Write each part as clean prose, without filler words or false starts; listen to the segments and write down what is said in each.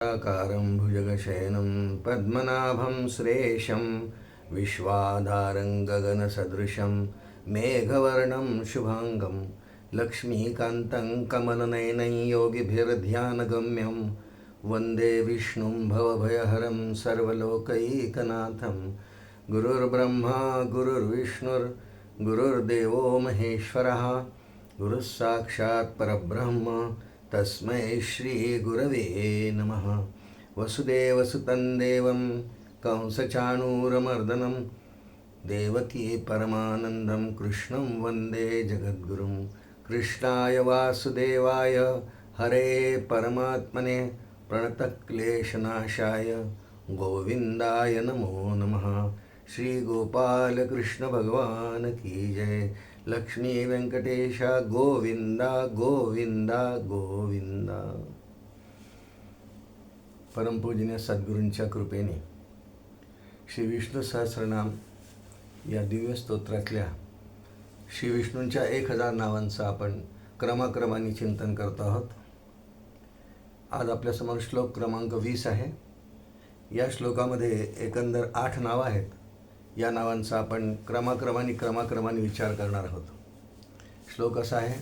आकारं भुजगशयनं पद्मनाभं श्रेशं विश्वाधारं गगनसदृशं मेघवर्णं शुभांगं लक्ष्मीकान्तं कमलनयनं योगिभिर्ध्यानगम्यं वन्दे विष्णुं भवभयहरं सर्वलोकैकनाथं। गुरुर्ब्रह्मा गुरुर्विष्णुर्गुरुर्देवो महेश्वरः गुरुः साक्षात् परब्रह्म तस्मै श्री गुरवे नमः। वसुदेवसुतं देवं कंसचाणूरमर्दनं देवकी परमानन्दं कृष्णं वन्दे जगद्गुरुं। कृष्णाय वासुदेवाय हरे परमात्मने प्रणतक्लेशनाशाय गोविन्दाय नमो नमः। श्री गोपाल कृष्ण भगवान की जय। लक्ष्मी व्यंकटेशा गोविंदा गोविंदा गोविंदा। परमपूजनीय सद्गुरूंच्या कृपेने श्री विष्णू सहस्रनाम या दिव्य स्तोत्रातल्या श्री विष्णूंच्या 1000 नावांचं आपण क्रमाक्रमाने चिंतन करत आहोत। आज आपल्यासमोर श्लोक क्रमांक 20 आहे। या श्लोकामध्ये एकंदर 8 नावं आहेत। या नावांचा आपण क्रमाक्रमाने विचार करणार आहोत। श्लोक असा आहे,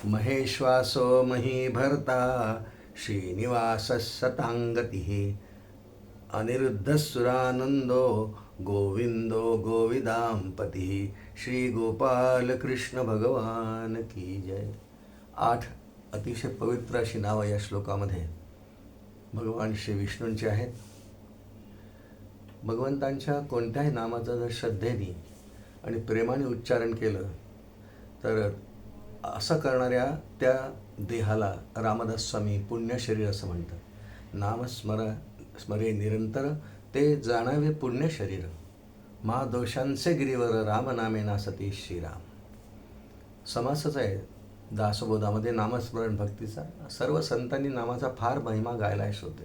महेश्वासो महीभर्ता श्रीनिवासस्सतांगतिः अनिरुद्धसुरानंदो गोविंदो गोविदांपतिः। श्री गोपाल कृष्ण भगवान की जय। 8 अतिशय पवित्र अशी नावं या श्लोकामध्ये भगवान श्री विष्णूंची आहेत। भगवंतांच्या कोणत्याही नामाचं जर श्रद्धेने आणि प्रेमाने उच्चारण केलं तर असं करणाऱ्या त्या देहाला रामदास स्वामी पुण्य शरीर असं म्हणतात। नाम स्मरे निरंतर ते जाणावे पुण्य शरीर, महादोषांचे गिरीवर राम नामे नासती श्रीराम। समासच आहे दासबोधामध्ये नामस्मरण भक्तीचा। सर्व संतांनी नामाचा फार महिमा गायला आहे श्रोते।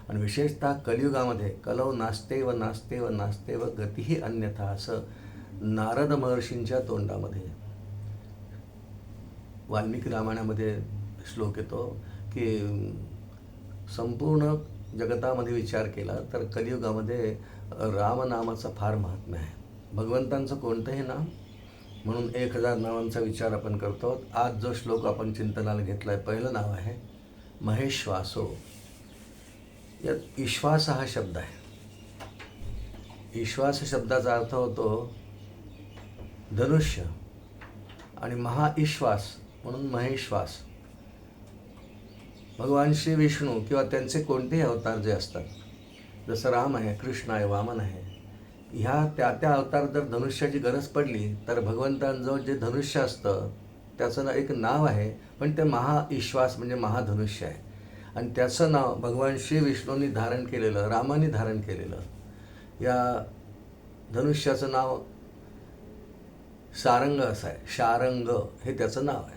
आणि विशेषतः कलियुगामध्ये कलौ नास्ते व नास्ते व नास्ते व गतीही अन्यथा असं नारद महर्षींच्या तोंडामध्ये वाल्मिकी रामायणामध्ये श्लोक येतो की संपूर्ण जगतामध्ये विचार केला तर कलियुगामध्ये रामनामाचं फार महात्म्य आहे। भगवंतांचं कोणतंही नाम म्हणून 1000 नावांचा विचार आपण करतो। आज जो श्लोक आपण चिंतनाला घेतला आहे, पहिलं नाव आहे महेश्वासो। यात ईश्वास हा शब्द आहे। ईश्वास शब्दाचा अर्थ होतो धनुष्य आणि महाईश्वास म्हणून महेश्वास। भगवान श्री विष्णू किंवा त्यांचे कोणतेही अवतार जे असतात, जसं राम आहे, कृष्ण आहे, वामन आहे, ह्या त्या अवतार जर धनुष्याची गरज पडली तर भगवंतांजवळ जे धनुष्य असतं त्याचं एक नाव आहे, पण ते महाईश्वास म्हणजे महाधनुष्य आहे। आणि त्याचं नाव भगवान श्री विष्णूंनी धारण केलेलं, रामाने धारण केलेलं या धनुष्याचं नाव सारंग असं आहे। शारंग हे त्याचं नाव आहे।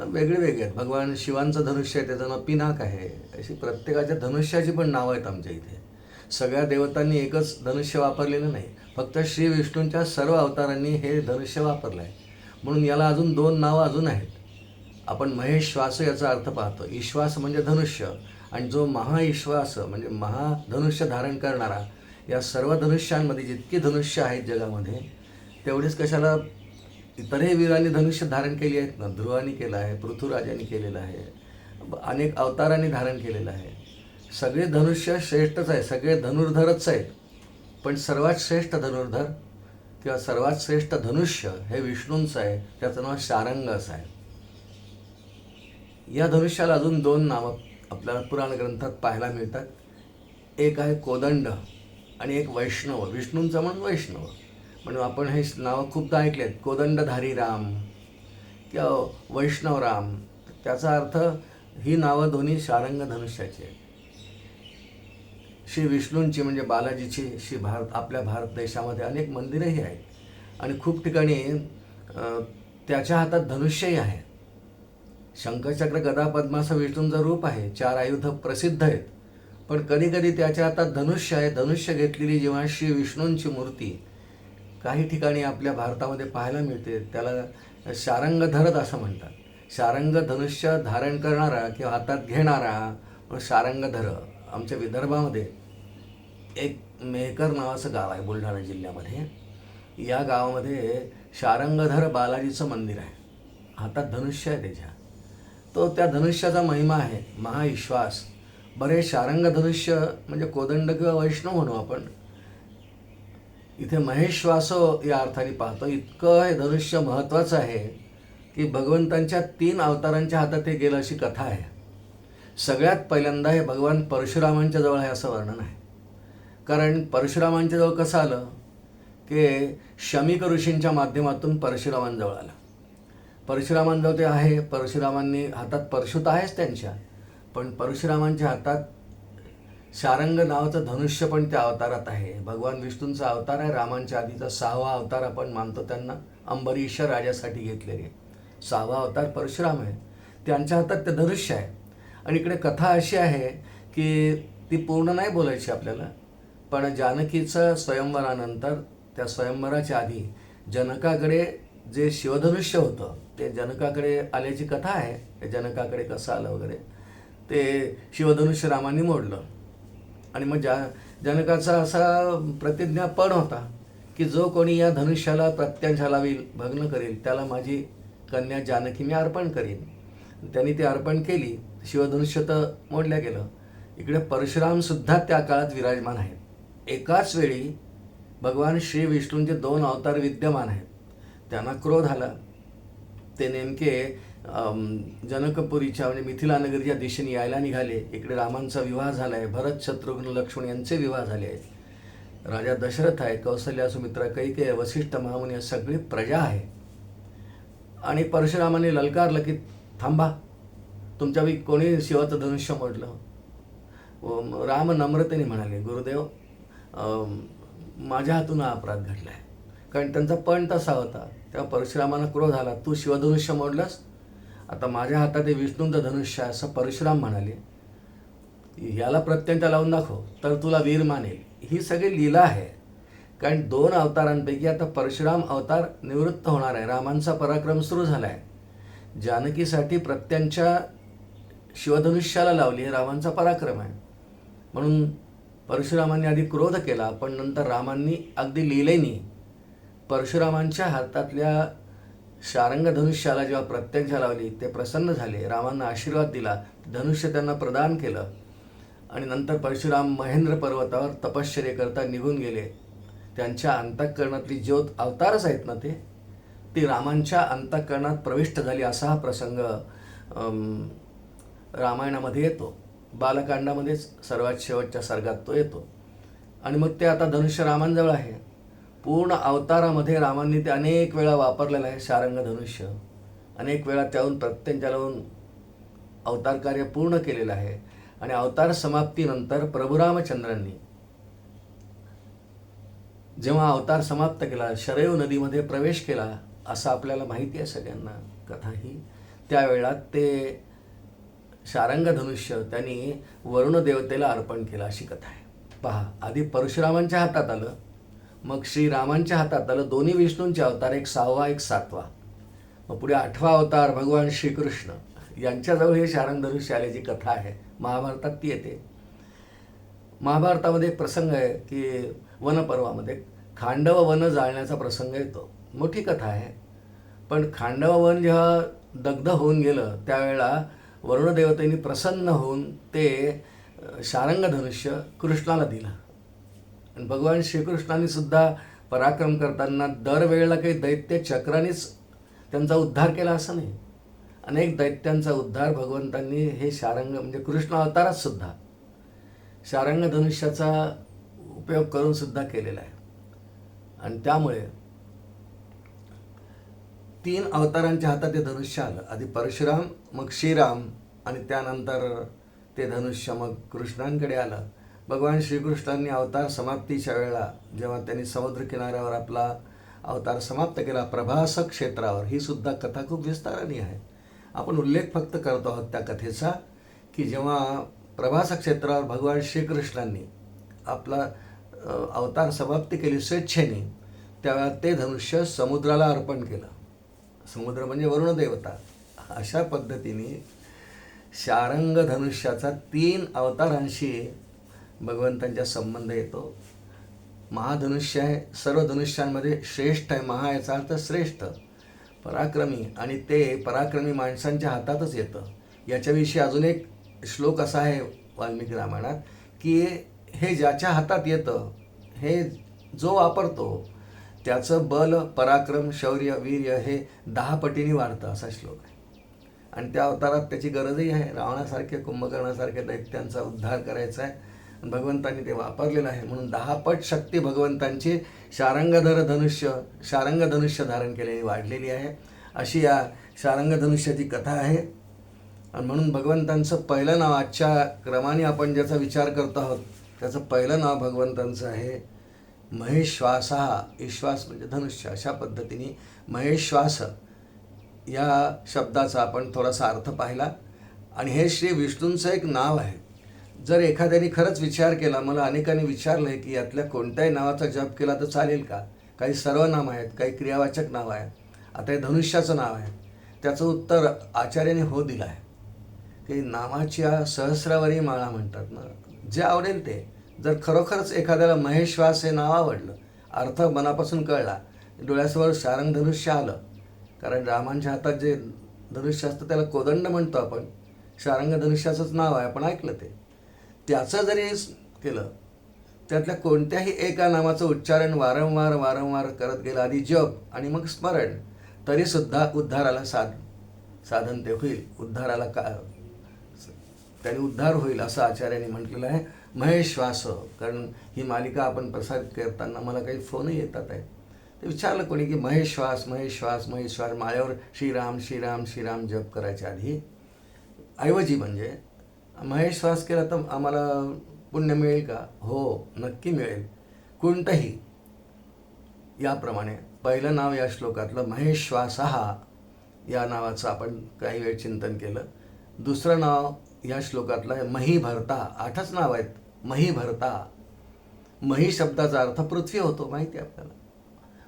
वेगळे आहेत। भगवान शिवांचं धनुष्य आहे, त्याचं नाव पिनाक आहे। अशी प्रत्येकाच्या धनुष्याची पण नावं आहेत आमच्या इथे। सगळ्या देवतांनी एकच धनुष्य वापरलेलं नाही, फक्त श्री विष्णूंच्या सर्व अवतारांनी हे धनुष्य वापरलं आहे। म्हणून याला अजून 2 नावं अजून आहेत। आपण महेश्वास याचा अर्थ पाहतो। ईश्वास म्हणजे धनुष्य आणि जो महाईश्वास म्हणजे महाधनुष्य धारण करणारा। या सर्व धनुष्यांमध्ये जितकी धनुष्य आहेत जगामध्ये तेवढेच कशाला इतरही वीरांनी धनुष्य धारण केली आहेत ना। ध्रुवानी केलं आहे, पृथ्वीराजांनी केलेलं आहे, अनेक अवतारांनी धारण केलेलं आहे। सगळे धनुष्य श्रेष्ठच आहे, सगळे धनुर्धरच आहेत, पण सर्वात श्रेष्ठ धनुर्धर किंवा सर्वात श्रेष्ठ धनुष्य हे विष्णूंचं आहे, त्याचं नाव शारंग असं आहे। या धनुष्याला अजून 2 नावं आपल्याला पुराण ग्रंथात पाहायला मिळतात। एक आहे कोदंड आणि एक वैष्णव। विष्णूंचं म्हणून वैष्णव म्हणून आपण हे नावं खूपदा ऐकले आहेत, कोदंडधारी राम किंवा वैष्णव राम। त्याचा अर्थ ही नावं दोन्ही शारंग धनुष्याची आहेत। श्री विष्णूंची म्हणजे बालाजीची आपल्या भारत देशामध्ये अनेक मंदिरंही आहेत आणि खूप ठिकाणी त्याच्या हातात धनुष्यही आहे। शंखचक्र गदा पद्माचं विष्णूंचं रूप आहे। 4 आयुध प्रसिद्ध आहेत, पण कधीकधी त्याच्या हातात धनुष्य आहे। धनुष्य घेतलेली जेव्हा श्री विष्णूंची मूर्ती काही ठिकाणी आपल्या भारतामध्ये पाहायला मिळते, त्याला शारंगधरत असं म्हणतात। शारंग धनुष्य धारण करणारा किंवा हातात घेणारा शारंगधर आमच्या विदर्भामध्ये एक मेहकर नावाचं गाव आहे बुलढाणा जिल्ह्यामध्ये. या गावामध्ये शारंगधर बालाजीचं मंदिर आहे. हातात धनुष्य आहे त्याच्या. तो त्या धनुष्याचा महिमा आहे, महाविश्वास. बरे शारंग धनुष्य म्हणजे कोदंड किंवा वैष्णव म्हणू आपण. इथे महेश्वासो या अर्थाने पाहतो. इतकं हे धनुष्य महत्त्वाचं आहे की भगवंतांच्या 3 अवतारांच्या हातात हे गेलं अशी कथा आहे. सगळ्यात पहिल्यांदा हे भगवान परशुरामांच्या जवळ आहे असं वर्णन आहे. कारण परशुरामांच्या जवळ कसं आलं की शमीक ऋषींच्या माध्यमातून परशुरामांजवळ आलं. परशुरामांजवळ ते आहे. परशुरामांनी हातात परशुत आहेच त्यांच्या, पण परशुरामांच्या हातात शारंग नावाचं धनुष्य पण त्या अवतारात आहे. भगवान विष्णूंचा अवतार आहे. रामांच्या आधीचा 6वा अवतार आपण मानतो त्यांना. अंबरीश राजासाठी घेतलेले 6वा अवतार परशुराम आहे. त्यांच्या हातात ते धनुष्य आहे. आणि इकडे कथा अशी आहे की ती पूर्ण नाही बोलायची आपल्याला, पण जानकीचं स्वयंवरानंतर त्या स्वयंवराच्या आधी जनकाकडे जे शिवधनुष्य होतं ते जनकाकडे आल्याची कथा आहे. ते जनकाकडे कसं आलं वगैरे ते शिवधनुष्य रामांनी मोडलं. आणि मग जनकाचा असा प्रतिज्ञापण होता की जो कोणी या धनुष्याला प्रत्यांशा लावील, भग्न करेल, त्याला माझी कन्या जानकी मी अर्पण करीन. त्यांनी ती अर्पण केली. शिवधनुष्य तर मोडल्या गेलं. इकडे परशुरामसुद्धा त्या काळात विराजमान आहेत. एकाच वेळी भगवान श्री विष्णूंचे 2 अवतार विद्यमान आहेत. त्यांना क्रोध आला. ते नेमके जनकपुरीच्या म्हणजे मिथिलानगरीच्या दिशेने यायला निघाले. इकडे रामांचा विवाह झाला आहे. भरत, शत्रुघ्न, लक्ष्मण यांचे विवाह झाले आहेत. राजा दशरथ आहे, कौसल्या, सुमित्रा, कैकेयी, वसिष्ठ, महामुनी सगळी प्रजा आहे. आणि परशुरामाने ललकारलं की थांबा, तुमच्यापैकी कोणी शिवाचं धनुष्य मोडलं? राम नम्रतेने म्हणाले, गुरुदेव माझ्या हातून हा अपराध घडला आहे. कारण त्यांचा पण तसा होता. तेव्हा परशुरामांना क्रोध आला, तू शिवधनुष्य मोडलंस, आता माझ्या हातात हे विष्णूंचं धनुष्य आहे असं परशुराम म्हणाले. याला प्रत्यंता लावून दाखव तर तुला वीर मानेल. ही सगळी लीला आहे. कारण 2 अवतारांपैकी आता परशुराम अवतार निवृत्त होणार आहे. रामांचा पराक्रम सुरू झाला आहे. जानकीसाठी प्रत्यंच्या शिवधनुष्याला लावली हे रामांचा पराक्रम आहे. म्हणून परशुरामांनी आधी क्रोध केला, पण नंतर रामांनी अगदी लीलेनी परशुरामांच्या हातातल्या शारंग धनुष्याला जेव्हा प्रत्यंशा लावली ते प्रसन्न झाले. रामांना आशीर्वाद दिला, धनुष्य त्यांना प्रदान केलं. आणि नंतर परशुराम महेंद्र पर्वतावर तपश्चर्येकरता निघून गेले. त्यांच्या अंतःकरणातली ज्योत, अवतारच आहेत ना ते, ती रामांच्या अंतःकरणात प्रविष्ट झाली. असा हा प्रसंग रामायणामध्ये येतो. बालकांडामध्येच सर्वात शेवटच्या सर्गात तो येतो. आणि मग ते आता धनुष्य रामांजवळ आहे. पूर्ण अवतारामध्ये रामांनी ते अनेक वेळा वापरलेलं आहे शारंग धनुष्य. अनेक वेळा त्याहून प्रत्यंचा लावून अवतार कार्य पूर्ण केलेलं आहे. आणि अवतार समाप्तीनंतर प्रभू रामचंद्रांनी जेव्हा अवतार समाप्त केला, शरयू नदीमध्ये प्रवेश केला असं आपल्याला माहिती आहे सगळ्यांना, कथा ही. त्यावेळेला ते शारंग धनुष्य त्यांनी वरुण देवतेला अर्पण केलं अशी कथा आहे. पहा, आधी परशुरामांच्या हातात आलं, मग श्रीरामांच्या हातात आलं. दोन्ही विष्णूंचे अवतार, एक 6वा एक 7वा. मग पुढे 8वा अवतार भगवान श्रीकृष्ण यांच्याजवळ हे शारंग धनुष्य आल्याची कथा आहे. महाभारतात ती येते. महाभारतामध्ये एक प्रसंग आहे की वनपर्वामध्ये खांडव वन जाळण्याचा प्रसंग येतो. मोठी कथा आहे. पण खांडव वन जेव्हा दग्ध होऊन गेलं त्यावेळेला वरुणदेवतेने प्रसन्न होऊन ते शारंग धनुष्य कृष्णाला दिलं. आणि भगवान श्रीकृष्णाने सुद्धा पराक्रम करताना दरवेळेला काही दैत्य चक्रानेच त्यांचा उद्धार केला असं नाही. अनेक दैत्यांचा उद्धार भगवंतांनी हे शारंग म्हणजे कृष्ण अवतारात सुद्धा शारंग धनुष्याचा उपयोग करून सुद्धा केलेला आहे. आणि त्यामुळे 3 अवतारांच्या हातात ते धनुष्य आलं. आधी परशुराम, मग श्रीराम, आणि त्यानंतर ते धनुष्य मग कृष्णांकडे आलं. भगवान श्रीकृष्णांनी अवतार समाप्तीच्या वेळेला जेव्हा त्यांनी समुद्र किनाऱ्यावर आपला अवतार समाप्त केला प्रभास क्षेत्रावर, ही सुद्धा कथा खूप विस्ताराने आहे. आपण उल्लेख फक्त करतो आहोत त्या कथेचा की जेव्हा प्रभास क्षेत्रावर भगवान श्रीकृष्णांनी आपला अवतार समाप्ती केली स्वेच्छेने, त्यावेळा ते धनुष्य समुद्राला अर्पण केलं. समुद्र म्हणजे वरुण देवता. अशा पद्धतीने शारंग धनुष्याचा 3 अवतारांशी भगवंतांचा संबंध येतो. महाधनुष्य आहे, सर्व धनुष्यांमध्ये श्रेष्ठ आहे. महा याचा अर्थ श्रेष्ठ, पराक्रमी, आणि ते पराक्रमी माणसांच्या हातातच येतं. याच्याविषयी अजून एक श्लोक असा आहे वाल्मिकी रामायणात की हे ज्याच्या हातात येतं, हे जो वापरतो त्याचं बल, पराक्रम, शौर्य, वीर्य हे 10 पटीने वाढतं, असा श्लोक आहे. आणि त्या अवतारात त्याची गरजही आहे. रावणासारखे, कुंभकर्णासारखे दैत्यांचा उद्धार करायचा आहे, भगवंतांनी ते वापरलेलं आहे. म्हणून 10 पट शक्ती भगवंतांची शारंग धनुष्य धारण केलेली वाढलेली आहे. अशी या शारंग धनुष्याची कथा आहे. आणि म्हणून भगवंतांचं पहिलं नाव, आजच्या क्रमाने आपण ज्याचा विचार करतो आहोत त्याचं पहिलं नाव भगवंतांचं आहे महेश्वासः. ईश्वास म्हणजे धनुष्य. अशा पद्धतीने महेश्वास या शब्दाचा आपण थोडासा अर्थ पाहिला. आणि हे श्री विष्णूंचं एक नाव आहे. जर एखाद्याने खरंच विचार केला, मला अनेकांनी विचारलं आहे की यातल्या कोणत्याही नावाचा जप केला तर चालेल का? काही सर्वनाम आहेत, काही क्रियावाचक नाव आहेत. आता हे धनुष्याचं नाव आहे. त्याचं उत्तर आचार्याने हो दिलं आहे की नामाच्या सहस्रावरी माळा म्हणतात ना, जे आवडेल ते. जर खरोखरच एखाद्याला महेश्वास हे नाव आवडलं, अर्थ मनापासून कळला, डोळ्यासमोर शारंग धनुष्य आलं, कारण रामांच्या हातात जे धनुष्य असतं त्याला कोदंड म्हणतो आपण, शारंग धनुष्याचंच नाव आहे, आपण ऐकलं ते. त्याचं जरी केलं, त्यातल्या कोणत्याही एका नामाचं उच्चारण वारंवार करत गेलं, आधी जप आणि मग स्मरण, तरीसुद्धा उद्धाराला साधन ते होईल. उद्धाराला त्याने उद्धार होईल असं आचार्यांनी म्हटलेलं आहे. महेश्वास, कारण ही मालिका आपण प्रसारित करताना मला काही फोनही येतात आहे. ते विचारलं कोणी की महेश्वास माळ्यावर श्रीराम श्रीराम श्रीराम जप करायच्या ऐवजी म्हणजे महेश्वास केला तर आम्हाला पुण्य मिळेल का? हो, नक्की मिळेल. कोणतंही. याप्रमाणे पहिलं नाव या श्लोकातलं महेश्वासः या नावाचं आपण काही वेळ चिंतन केलं. दुसरं नाव या श्लोकातलं आहे महीभर्ता. 8च नाव आहेत. महीभर्ता. मही शब्दाचा अर्थ पृथ्वी होतो, माहिती आहे आपल्याला.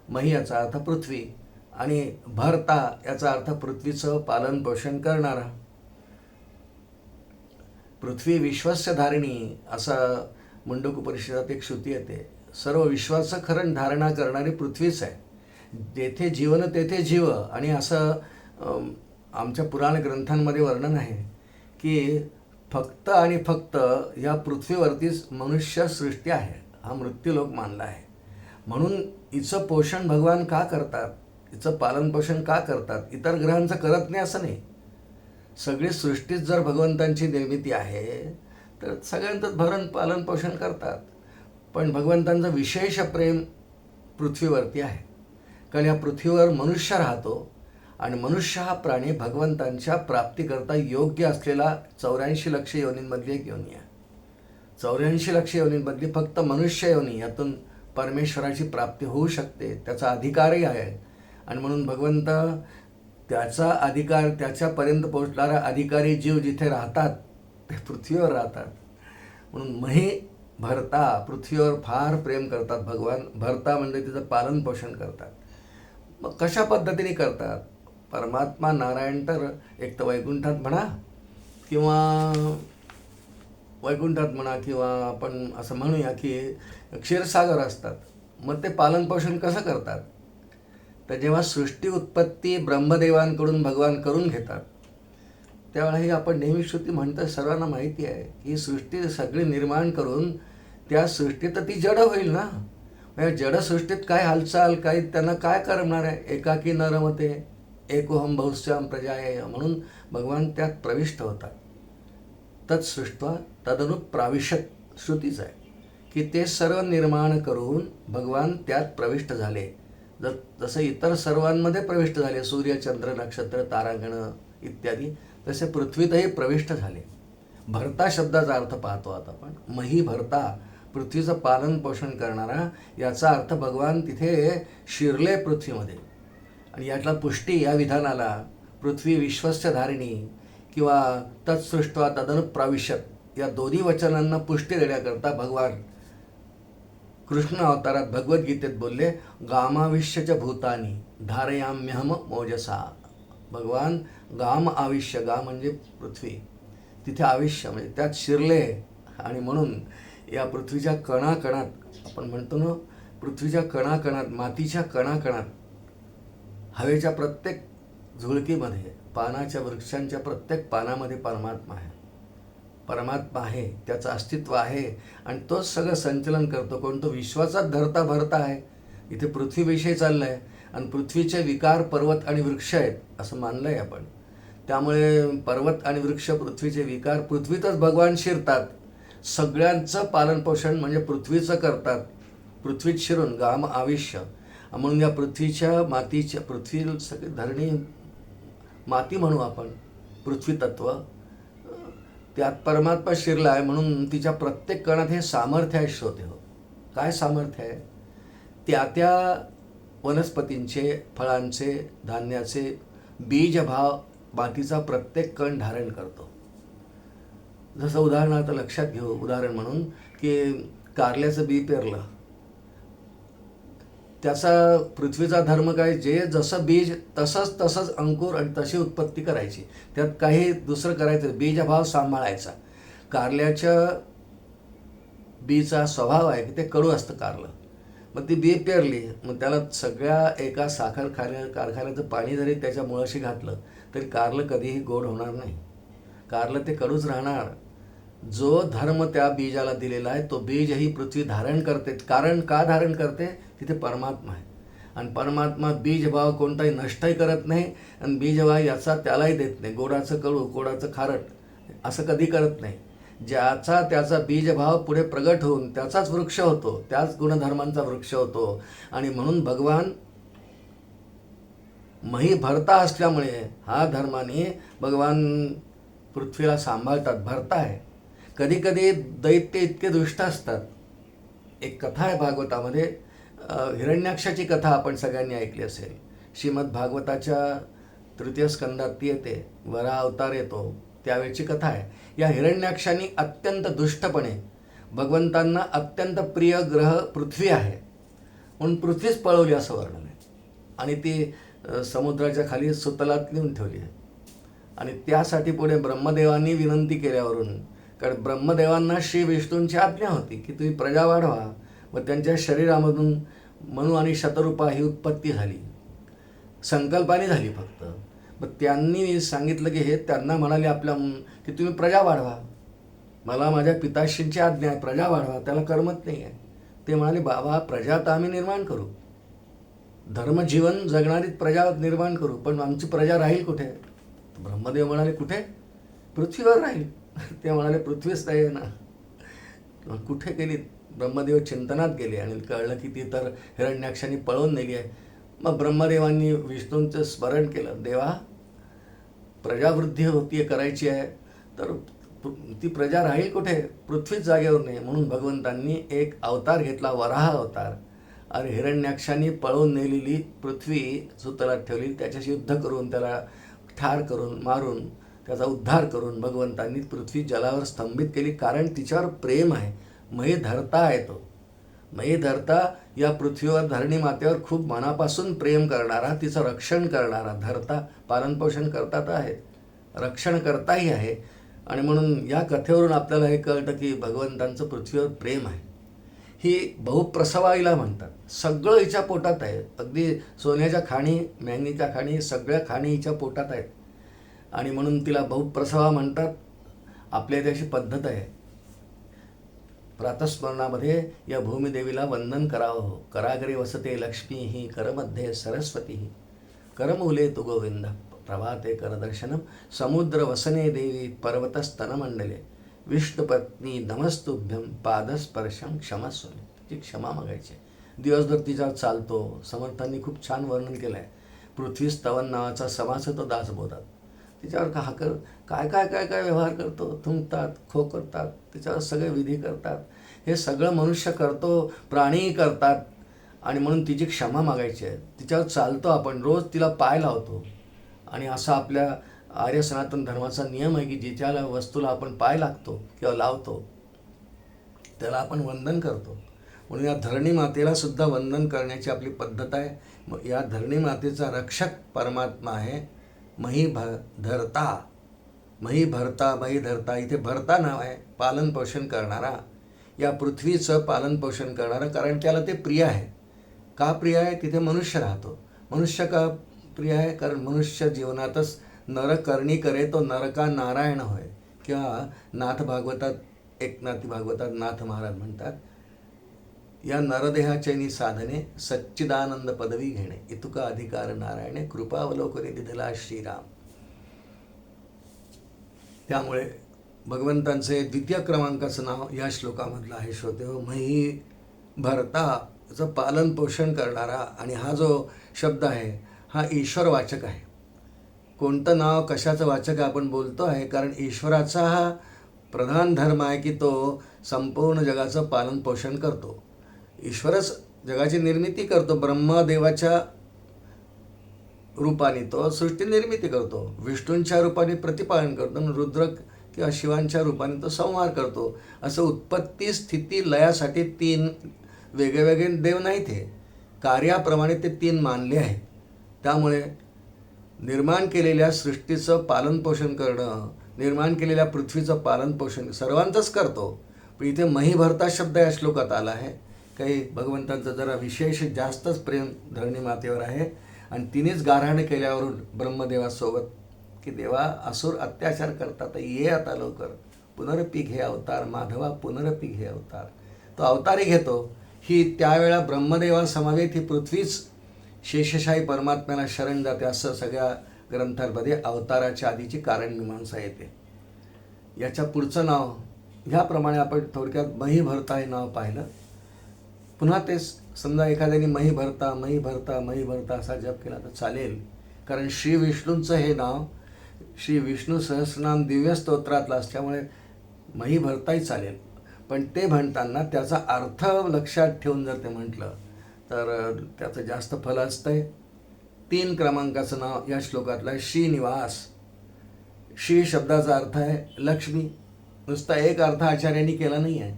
मही याचा अर्थ पृथ्वी आणि भर्ता याचा अर्थ पृथ्वीचं पालन पोषण करणारा. पृथ्वी विश्वस्य धारिणी असं मुंडक उपनिषदात एक श्रुती येते. सर्व विश्वाचं खरं धारणा करणारी पृथ्वीच आहे. जेथे जीवन तेथे जीव. आणि असं आमच्या पुराण ग्रंथांमध्ये वर्णन आहे की फक्त आणि फक्त या पृथ्वीवरतीच मनुष्य सृष्टी आहे, हा मृत्यूलोक मानला आहे. म्हणून हिचं पोषण भगवान का करतात, हिचं पालनपोषण का करतात? इतर ग्रहांचं करत नाही असं नाही. सगळी सृष्टीच जर भगवंतांची निर्मिती आहे तर सगळ्यांचंच भरण पालन पोषण करतात. पण भगवंतांचं विशेष प्रेम पृथ्वीवरती आहे, कारण या पृथ्वीवर मनुष्य राहतो आणि मनुष्य हा प्राणी भगवंतांच्या प्राप्तीकरता योग्य असलेला 84 लक्ष योनींमधली एक योनी आहे. 84 लक्ष योनींमधली फक्त मनुष्य योनी, यातून परमेश्वराची प्राप्ती होऊ शकते, त्याचा अधिकारही आहे. आणि म्हणून भगवंत त्याचा अधिकार, त्याच्यापर्यंत पोहोचणारा अधिकारी जीव जिथे राहतात ते पृथ्वीवर राहतात. म्हणून मही भरता, पृथ्वीवर फार प्रेम करतात भगवान. भरता म्हणजे तिचं पालन पोषण करतात. मग कशा पद्धतीने करतात? परमात्मा नारायण तर एक तर वैकुंठात म्हणा किंवा आपण असं म्हणूया की क्षीरसागर असतात. मग ते पालनपोषण कसं करतात? तर जेव्हा सृष्टी उत्पत्ती ब्रह्मदेवांकडून भगवान करून घेतात त्यावेळेला ही आपण नेहमी श्रुती म्हणतो, सर्वांना माहिती आहे की सृष्टी सगळी निर्माण करून त्या सृष्टीत ती जड होईल ना. म्हणजे जडसृष्टीत काय हालचाल, काही त्यांना काय करणार आहे? एकाकी न रमते एकोहम बहुश्याम प्रजाय. म्हणून भगवान त्यात प्रविष्ट होतात. तत्सृष्ट्वा तदनु प्राविशत श्रुतीच आहे की ते सर्व निर्माण करून भगवान त्यात प्रविष्ट झाले. जसं इतर सर्वांमध्ये प्रविष्ट झाले, सूर्य चंद्र नक्षत्र तारागण इत्यादी, तसे पृथ्वीतही प्रविष्ट झाले. भरता शब्दाचा अर्थ पाहतो आता आपण. मही भरता, पृथ्वीचं पालन पोषण करणारा, याचा अर्थ भगवान तिथे शिरले पृथ्वीमध्ये. आणि यातला पुष्टी या विधानाला पृथ्वी विश्वस्य धारिणी किंवा तत्सृष्ट्वा तदनुप्राविशत या दोन्ही वचनांना पुष्टी देण्याकरता भगवान कृष्ण अवतारात भगवद्गीतेत बोलले, गामाविश्यच्या भूतानी धारयाम्यहम मोजसा. भगवान गाम आविष्य, गा म्हणजे पृथ्वी, तिथे आयुष्य म्हणजे त्यात शिरले. आणि म्हणून या पृथ्वीच्या कणाकणात आपण म्हणतो ना, पृथ्वीच्या कणाकणात, मातीच्या कणाकणात, हवेच्या प्रत्येक झुळकीमध्ये, पानाच्या वृक्षांच्या प्रत्येक पानामध्ये परमात्मा आहे. परमात्मा आहे, त्याचं अस्तित्व आहे आणि तोच सगळं संचलन करतो. कोण तो विश्वाचाच धरता भरता आहे. इथे पृथ्वीविषयी चाललं आहे आणि पृथ्वीचे विकार पर्वत आणि वृक्ष आहेत असं मानलं आहे आपण. त्यामुळे पर्वत आणि वृक्ष पृथ्वीचे विकार, पृथ्वीतच भगवान शिरतात. सगळ्यांचं पालनपोषण म्हणजे पृथ्वीचं करतात. पृथ्वीत शिरून गाम आयुष्य म्हणून या पृथ्वीच्या मातीच्या, पृथ्वी सगळी धरणी माती म्हणू आपण, पृथ्वी तत्व, त्यात परमात्मा शिरला आहे. म्हणून तिच्या प्रत्येक कणात हे सामर्थ्य आहे. श्रोते हो, काय सामर्थ्य आहे? त्या वनस्पतींचे, फळांचे, धान्याचे बीजभाव मातीचा प्रत्येक कण धारण करतो. जसं उदाहरणार्थ लक्षात घेऊ, उदाहरण म्हणून की कारल्याचं बी पेरलं, त्याचा पृथ्वीचा धर्म काय, जे जसं बीज तसंच अंकुर आणि तशी उत्पत्ती करायची, त्यात काही दुसरं करायचं, बीजभाव सांभाळायचा. कारल्याच्या बीचा स्वभाव आहे की ते कडू असतं कारलं. मग ती बी पेरली, मग त्याला सगळ्या एका साखर कारखान्याचं पाणी जरी त्याच्या मुळाशी घातलं तरी कारलं कधीही गोड होणार नाही. कारलं ते कडूच राहणार. जो धर्म त्या बीजाला दिलेला आहे तो बीज ही पृथ्वी धारण करते. कारण का धारण करते? तिथे परमात्मा आहे आणि परमात्मा बीजभाव कोणताही नष्टही करत नाही आणि बीजभाव याचा त्यालाही देत नाही. गोडाचं कडू, गोडाचं खारट असं कधी करत नाही. ज्याचा त्याचा बीजभाव पुढे प्रगट होऊन त्याचाच वृक्ष होतो, त्याच गुणधर्मांचा वृक्ष होतो. आणि म्हणून भगवान मही भरता असल्यामुळे हा धर्माने भगवान पृथ्वीला सांभाळतात. भरता आहे. कधी कधी दैत्य इतके दुष्ट असतात. एक कथा आहे भागवतामध्ये, हिरण्याक्षाची कथा आपण सगळ्यांनी ऐकली असेल. श्रीमद भागवताच्या तृतीय स्कंदात ती येते, वराह अवतार येतो त्यावेळची कथा आहे. या हिरण्याक्षाने अत्यंत दुष्टपणे, भगवंतांना अत्यंत प्रिय ग्रह पृथ्वी आहे म्हणून पृथ्वीच पळवली असं वर्णन आहे. आणि ती समुद्राच्या खाली सुतलात नेऊन ठेवली आहे. आणि त्यासाठी पुढे ब्रह्मदेवांनी विनंती केल्यावरून, कारण ब्रह्मदेवांना श्री विष्णूंची आज्ञा होती की तुम्ही प्रजा वाढवा, व त्यांच्या शरीरामधून मनु आणि शतरूपा ही उत्पत्ती झाली, संकल्पाने झाली फक्त. मग त्यांनी सांगितलं की हे त्यांना म्हणाले आपल्या की तुम्ही प्रजा वाढवा, मला माझ्या पिताश्रींची आज्ञा आहे, प्रजा वाढवा. त्याला करमत नाही आहे. ते म्हणाले बाबा प्रजा तर आम्ही निर्माण करू, धर्मजीवन जगणारी प्रजा निर्माण करू, पण आमची प्रजा राहील कुठे? ब्रह्मदेव म्हणाले कुठे? पृथ्वीवर राहील. ते म्हणाले पृथ्वीच नाही आहे ना. कुठे गेली? ब्रह्मदेव चिंतनात गेले आणि कळलं की ती तर हिरण्याक्षाने पळवून नेली आहे. मग ब्रह्मदेवांनी विष्णूंचं स्मरण केलं, देवा प्रजावृद्धी होती करायची आहे तर ती प्रजा राहील कुठे? पृथ्वीच जागेवर नाही. म्हणून भगवंतांनी एक अवतार घेतला, वराह अवतार. आणि हिरण्याक्षाने पळवून नेलेली पृथ्वी सुतलात ठेवली, त्याच्याशी युद्ध करून त्याला ठार करून मारून त्याचा उद्धार करून भगवंतांनी पृथ्वी जलावर स्तंभित केली. कारण तिच्यावर प्रेम आहे. मही धरता आहे तो. मही धरता या पृथ्वीवर, धरणी मातेवर खूप मनापासून प्रेम करणारा, तिचं रक्षण करणारा, धरता पालनपोषण करता तर आहे, रक्षण करताही आहे. आणि म्हणून या कथेवरून आपल्याला हे कळतं की भगवंतांचं पृथ्वीवर प्रेम आहे. ही बहुप्रसवाईला म्हणतात. सगळं हिच्या पोटात आहे. अगदी सोन्याच्या खाणी, मॅंगनीच्या खाणी, सगळ्या खाणी हिच्या पोटात आहेत. आणि म्हणून तिला बहुप्रसवा म्हणतात. आपल्या इथे अशी पद्धत आहे, प्रातस्मरणामध्ये या भूमिदेवीला वंदन करावं. कराग्रे वसते लक्ष्मी ही, करमध्ये सरस्वती ही, करमूले तु गोविंद, प्रभाते करदर्शनम, समुद्र वसने देवी, पर्वतस्तनमंडले, विष्णुपत्नी नमस्तुभ्यम, पादस्पर्शम क्षमस्व. तिची क्षमा मागायची. दिवसभर तिच्यावर चालतो. समर्थांनी खूप छान वर्णन केलं आहे. पृथ्वी स्तवन नावाचा समास तो दास बोलतात. तिच्यावर काय काय काय काय व्यवहार करतो, थुंकतात, खोकतात, तिच्यावर सगळे विधी करतात. हे सगळं मनुष्य करतो, प्राणीही करतात. आणि म्हणून तिची क्षमा मागायची आहे. तिच्यावर चालतो आपण, रोज तिला पाय लावतो. आणि असा आपल्या आर्य सनातन धर्माचा नियम आहे की जिच्या वस्तूला आपण पाय लागतो किंवा लावतो त्याला आपण वंदन करतो. म्हणून या धरणी मातेला सुद्धा वंदन करण्याची आपली पद्धत आहे. मग या धरणी मातेचा रक्षक परमात्मा आहे. मही धरता, मही भरता मही धरता, इथे भरता नाव आहे, पालन पोषण करणारा, या पृथ्वीचं पालन पोषण करणारा, कारण त्याला ते प्रिय आहे. का प्रिय आहे? तिथे मनुष्य राहतो. मनुष्य का प्रिय आहे? कारण मनुष्य जीवनातच नर करणी करे तो नरका नारायण होय. किंवा नाथ भागवतात, एकनाथी भागवतात नाथ महाराज म्हणतात, या नरदेहाचैनी साधने सच्चिदानंद पदवी घेणे, इतुका अधिकार नारायणे, कृपावलोकने दिधला श्रीराम. त्यामुळे भगवंतांचे द्वितीय क्रमांकाचं नाव या श्लोकामधलं आहे. श्रोते हो, मही भरताचं पालन पोषण करणारा. आणि हा जो शब्द आहे हा ईश्वरवाचक आहे. कोणतं नाव कशाचं वाचक आपण बोलतो आहे? कारण ईश्वराचा हा प्रधान धर्म आहे की तो संपूर्ण जगाचं पालन पोषण करतो. ईश्वरच जगाची निर्मिती करतो. ब्रह्मदेवाच्या रूपाने तो सृष्टी निर्मिती करतो, विष्णूंच्या रूपाने प्रतिपालन करतो, रुद्र किंवा शिवांच्या रूपाने तो संहार करतो. असं उत्पत्ती स्थिती लयासाठी 3 वेगवेगळे देव नाहीत. हे कार्याप्रमाणे ते 3 मानले आहेत. त्यामुळे निर्माण केलेल्या सृष्टीचं पालनपोषण करणं, निर्माण केलेल्या पृथ्वीचं पालनपोषण सर्वांचंच करतो. पण इथे मही भरता शब्द या श्लोकात आला आहे. काही भगवंतांचं जरा विशेष जास्तच प्रेम धरणी मातेवर आहे. आणि तिनेच गारहाण केल्यावरून ब्रह्मदेवासोबत की देवा असुर अत्याचार करतात, ये आता लवकर, पुनरपी घे अवतार माधवा, पुनरपी घे अवतार. तो अवतारही घेतो. ही त्यावेळा ब्रह्मदेवासमवेत ही पृथ्वीच शेषशाही परमात्म्याला शरण जाते. असं सगळ्या ग्रंथांमध्ये अवताराच्या आधीची कारणमीमांसा येते. याच्या पुढचं नाव ह्याप्रमाणे आपण थोडक्यात मही भरता हे नाव पाहिलं. पुन्हा तेच समजा एखाद्याने मही भरता मही भरता मही भरता असा जप केला तर चालेल. कारण श्री विष्णूंचं हे नाव श्री विष्णू सहस्रनाम दिव्य स्तोत्रातलं असल्यामुळे मही भरताही चालेल. पण ते म्हणताना त्याचा अर्थ लक्षात ठेवून जर ते म्हटलं तर त्याचं जास्त फल असतंय. 3 क्रमांकाचं नाव या श्लोकातलं आहे श्रीनिवास. श्री शब्दाचा अर्थ आहे लक्ष्मी. नुसता एक अर्थ आचार्यांनी केला नाही आहे.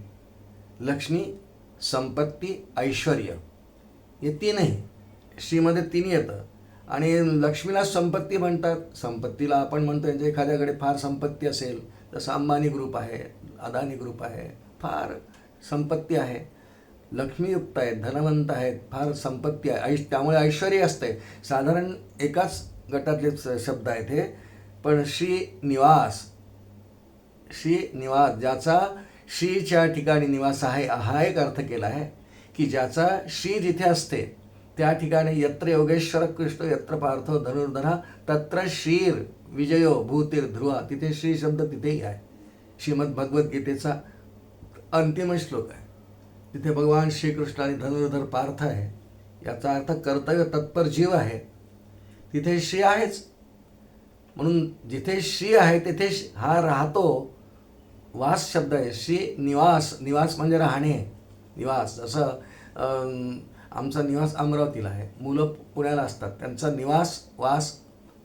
लक्ष्मी, संपत्ती, ऐश्वर्य हे 3ही श्रीमध्ये 3 येतं. आणि लक्ष्मीला संपत्ती म्हणतात. संपत्तीला आपण म्हणतो म्हणजे एखाद्याकडे फार संपत्ती असेल, जसं अंबानी ग्रुप आहे, अदानी ग्रुप आहे, फार संपत्ती आहे, लक्ष्मीयुक्त आहेत, धनवंत आहेत, फार संपत्ती आहे, त्यामुळे ऐश्वर्य असते. साधारण एकाच गटातले शब्द आहेत हे. पण श्रीनिवास, श्रीनिवास ज्याचा श्रीच्या ठिकाणी निवास आहे हा एक अर्थ केला आहे की ज्याचा श्री जिथे असते त्या ठिकाणी यत्र योगेश्वर कृष्ण यत्र पार्थो धनुर्धरा तत्र श्रीर विजयो भूतीर ध्रुवा, तिथे श्री शब्द तिथेही आहे. श्रीमद भगवद्गीतेचा अंतिम श्लोक आहे. तिथे भगवान श्रीकृष्णाने धनुर्धर पार्थ आहे. याचा अर्थ कर्तव्य तत्पर जीव आहे. तिथे श्री आहेच. म्हणून जिथे श्री आहे तिथे हा राहतो. वास शब्द आहे. श्री निवास, निवास म्हणजे राहणे, निवास. जसं आमचा निवास अमरावतीला आहे, मुलं पुण्याला असतात, त्यांचा निवास वास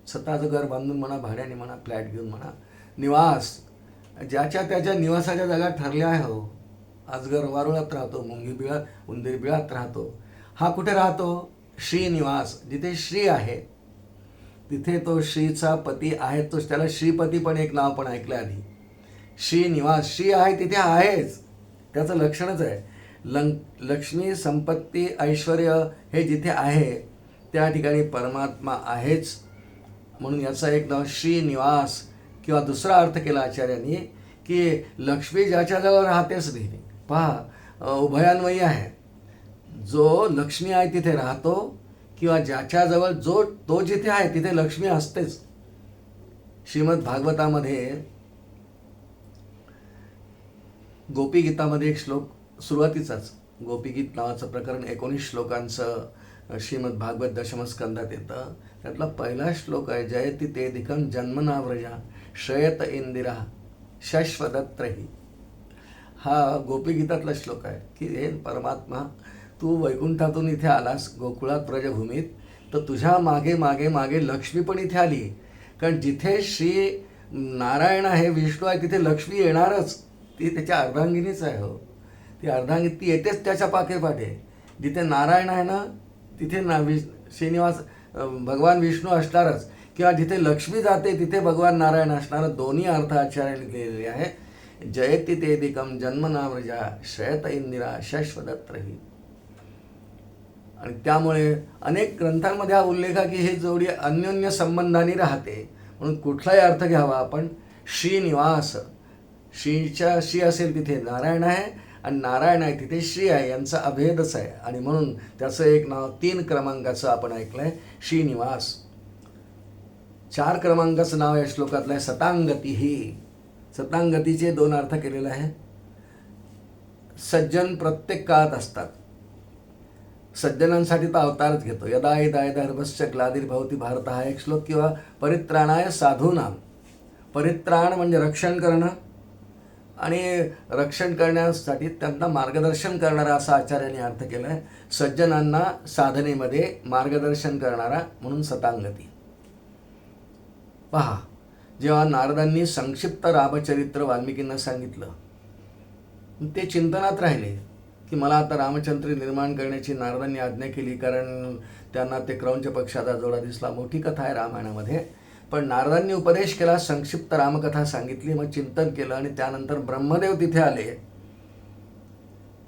स्वतःचं घर बांधून म्हणा, भाड्याने म्हणा, फ्लॅट घेऊन म्हणा, निवास ज्याच्या त्याच्या निवासाच्या जागा ठरल्या आहे. हो, आजगर वारुळात राहतो, मुंगी बिळात, उंदीर बिळात राहतो. हा कुठे राहतो? श्रीनिवास. जिथे श्री आहे तिथे तो श्रीचा पती आहे. तो त्याला श्रीपती पण एक नाव पण ऐकलं आधी. श्रीनिवास, श्री आहे तिथे आहेच, त्याचं लक्षणच आहे. लक्ष्मी, संपत्ती, ऐश्वर हे जिथे आहे त्या ठिकाणी परमात्मा आहेच. म्हणून याचा एक नाव श्रीनिवास. किंवा दुसरा अर्थ केला आचार्यांनी की लक्ष्मी ज्याच्याजवळ राहतेच नाही. पहा, उभयान्वयी आहे. जो लक्ष्मी आहे तिथे राहतो किंवा ज्याच्याजवळ तो जिथे आहे तिथे लक्ष्मी असतेच. श्रीमद भागवतामध्ये गोपीगीतामध्ये एक श्लोक सुरुवातीचाच, गोपीगीत नावाचं प्रकरण 19 श्लोकांचं श्रीमद भागवत दशमस्कंदात येतं. त्यातला पहिला श्लोक आहे जयति तेधिकं जन्मनाव्रजा श्रयत इंदिरा शश्वदत्रही. हा गोपीगीतातला श्लोक आहे की हे परमात्मा, तू वैकुंठातून इथे आलास गोकुळात ब्रजभूमीत, तर तुझ्या मागे मागे मागे लक्ष्मी पण इथे आली. कारण जिथे श्री नारायण आहे, विष्णू आहे, तिथे लक्ष्मी येणारच. ती त्याच्या अर्धांगिनीच आहे. हो, ती अर्धांगी ती येतेच त्याच्या पाठे. जिथे नारायण आहे ना तिथे श्रीनिवास भगवान विष्णू असणारच. किंवा जिथे लक्ष्मी जाते तिथे भगवान नारायण असणारं दोन्ही अर्थ आचार्यांनी केलेले आहे. जयति तेदिकम जन्मनामृजा श्रयत इंदिरा शश्वदत्रही. आणि त्यामुळे अनेक ग्रंथांमध्ये हा उल्लेख आहे की ही जोडी अन्योन्य संबंधाने राहते. म्हणून कुठलाही अर्थ घ्यावा आपण. श्रीनिवास, श्रीच्या श्री असेल तिथे नारायण आहे आणि नारायण आहे तिथे श्री आहे, यांचा अभेदच आहे. आणि म्हणून त्याचं एक नाव 3 क्रमांकाचं आपण ऐकलं आहे, श्रीनिवास. 4 क्रमांकाचं नाव या श्लोकातलं आहे सतांगती. ही सतांगतीचे 2 अर्थ केलेले आहे. सज्जन प्रत्येक काळात असतात. सज्जनांसाठी तर अवतारच घेतो. यदा यदा धर्मस्य ग्लादिर्भवति भारत हा एक श्लोक. किंवा परित्राणाय साधूनाम. परित्राण म्हणजे रक्षण करणं आणि रक्षण करण्यासाठी त्यांना मार्गदर्शन करणारा असा आचार्यांनी अर्थ केला आहे. सज्जनांना साधनेमध्ये मार्गदर्शन करणारा म्हणून सतांगती. पहा, जेव्हा नारदांनी संक्षिप्त रामचरित्र वाल्मिकींना सांगितलं, ते चिंतनात राहिले की मला आता रामचरित्र निर्माण करण्याची नारदांनी आज्ञा केली, कारण त्यांना ते क्रौंच पक्षाचा जोडा दिसला. मोठी कथा आहे रामायणामध्ये, पण नारदांनी उपदेश केला, संक्षिप्त रामकथा सांगितली. मग चिंतन केलं आणि त्यानंतर ब्रह्मदेव तिथे आले.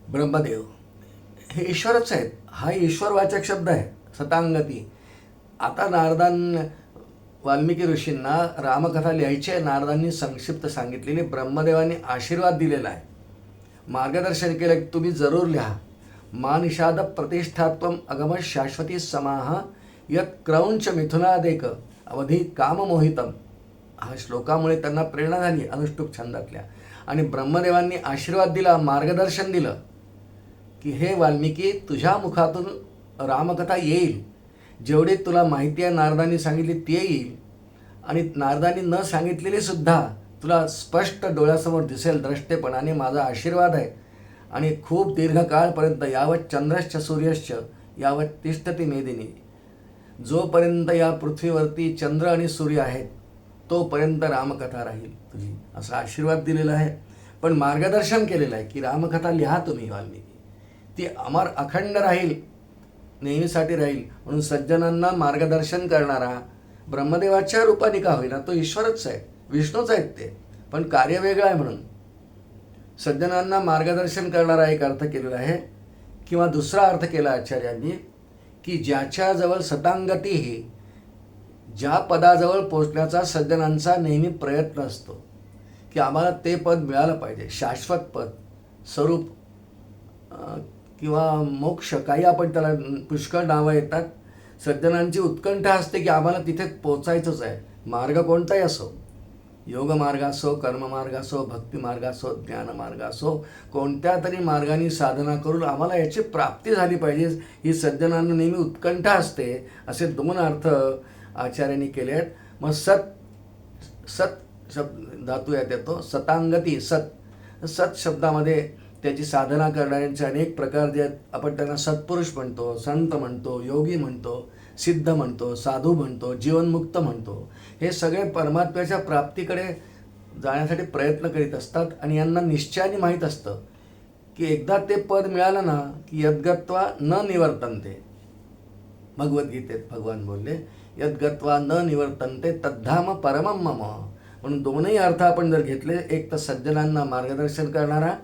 ब्रह्मदेव हे ईश्वरच आहेत. हा ईश्वरवाचक शब्द आहे सतांगती. आता वाल्मिकी ऋषींना रामकथा लिहायची आहे. नारदांनी संक्षिप्त सांगितलेली, ब्रह्मदेवांनी आशीर्वाद दिलेला आहे, मार्गदर्शन केलं की तुम्ही जरूर लिहा. मा निषाद प्रतिष्ठात्वम अगम शाश्वती समाह यत क्रौंच मिथुनादेक अवधी काममोहितम. हा श्लोकामुळे त्यांना प्रेरणा झाली अनुष्टुप छंदातल्या. आणि ब्रह्मदेवांनी आशीर्वाद दिला, मार्गदर्शन दिलं की हे वाल्मिकी, तुझ्या मुखातून रामकथा येईल. जेवढी तुला माहिती आहे नारदांनी सांगितली ती येईल, आणि नारदांनी न सांगितलेली सुद्धा तुला स्पष्ट डोळ्यासमोर दिसेल द्रष्टेपणाने. माझा आशीर्वाद आहे. आणि खूप दीर्घकाळपर्यंत यावत चंद्रश्च सूर्यश्च यावत तिष्ठती मेदिनी. जोपर्यंत या पृथ्वीवरती चंद्र आणि सूर्य आहेत तोपर्यंत रामकथा राहील तुझी, असा आशीर्वाद दिलेला आहे. पण मार्गदर्शन केलेलं आहे की रामकथा लिहा तुम्ही वाल्मिकी, ती अमर अखंड राहील, नेहमीसाठी राहील. म्हणून सज्जनांना मार्गदर्शन करणारा ब्रह्मदेवाच्या रूपाने का होईना, तो ईश्वरच आहे, विष्णूच आहेत ते, पण कार्य वेगळं आहे. म्हणून सज्जनांना मार्गदर्शन करणारा एक अर्थ केलेला आहे. किंवा दुसरा अर्थ केला आचार्यांनी की ज्याच्याजवळ सतांगती ही, ज्या पदाजवळ पोचण्याचा सज्जनांचा नेहमी प्रयत्न असतो की आम्हाला ते पद मिळालं पाहिजे, शाश्वत पद, स्वरूप किंवा मोक्ष, काही आपण त्याला पुष्कळ नावं येतात. सज्जनांची उत्कंठा असते की आम्हाला तिथे पोचायचंच आहे. मार्ग कोणताही असो, योगमार्ग असो, कर्ममार्ग असो, भक्तिमार्ग असो, ज्ञानमार्ग असो, कोणत्या तरी मार्गाने साधना करून आम्हाला याची प्राप्ती झाली पाहिजे, ही सज्जनांना नेहमी उत्कंठा असते. असे 2 अर्थ आचार्यांनी केले आहेत. मग सत शब्द धातू यात येतो, सतांगती. सत शब्दामध्ये त्याची साधना करणाऱ्यांचे अनेक प्रकार जे आहेत. आपण त्यांना सत्पुरुष म्हणतो, संत म्हणतो, योगी म्हणतो, सिद्ध म्हणतो, साधू म्हणतो, जीवनमुक्त म्हणतो. हे सगळे परमात्म्याच्या प्राप्तीकडे जाण्यासाठी प्रयत्न करीत असतात. आणि यांना निश्चयाने माहीत असतं की एकदा ते पद मिळालं ना की यद्गत्वा न निवर्तन्ते. भगवद्गीतेत भगवान बोलले, यद्गत्वा न निवर्तन्ते तद्धाम परमम मम. म्हणून 2ही अर्थ आपण जर घेतले, एक तर सज्जनांना मार्गदर्शन करणारा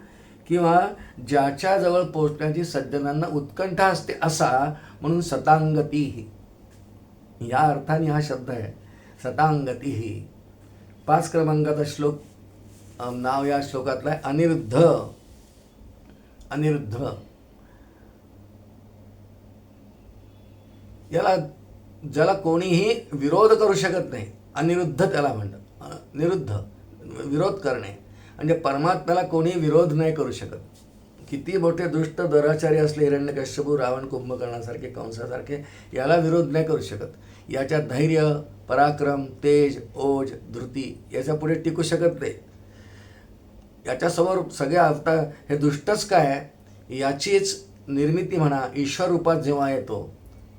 किंवा ज्याच्याजवळ पोचण्याची सज्जनांना उत्कंठा असते असा, म्हणून सतांगती ही, या अर्थाने हा शब्द आहे सतांगती ही. 5 क्रमांकाचा श्लोक नाव या श्लोकातलं आहे अनिरुद्ध. अनिरुद्ध याला ज्याला कोणीही विरोध करू शकत नाही, अनिरुद्ध त्याला म्हणतात. निरुद्ध विरोध करणे म्हणजे परमात्म्याला कोणी विरोध नाही करू शकत. किती मोठे दुष्ट दुराचारी असले, हिरण्यकश्यपू, रावण, कुंभकर्णासारखे, कंसासारखे, याला विरोध नाही करू शकत. याच्या धैर्य, पराक्रम, तेज, ओज, धृती याच्या पुढे टिकू शकत नाही. याच्यासमोर सगळ्या अवतार हे दुष्टच काय, याचीच निर्मिती म्हणा, ईश्वर रूपात जेव्हा येतो,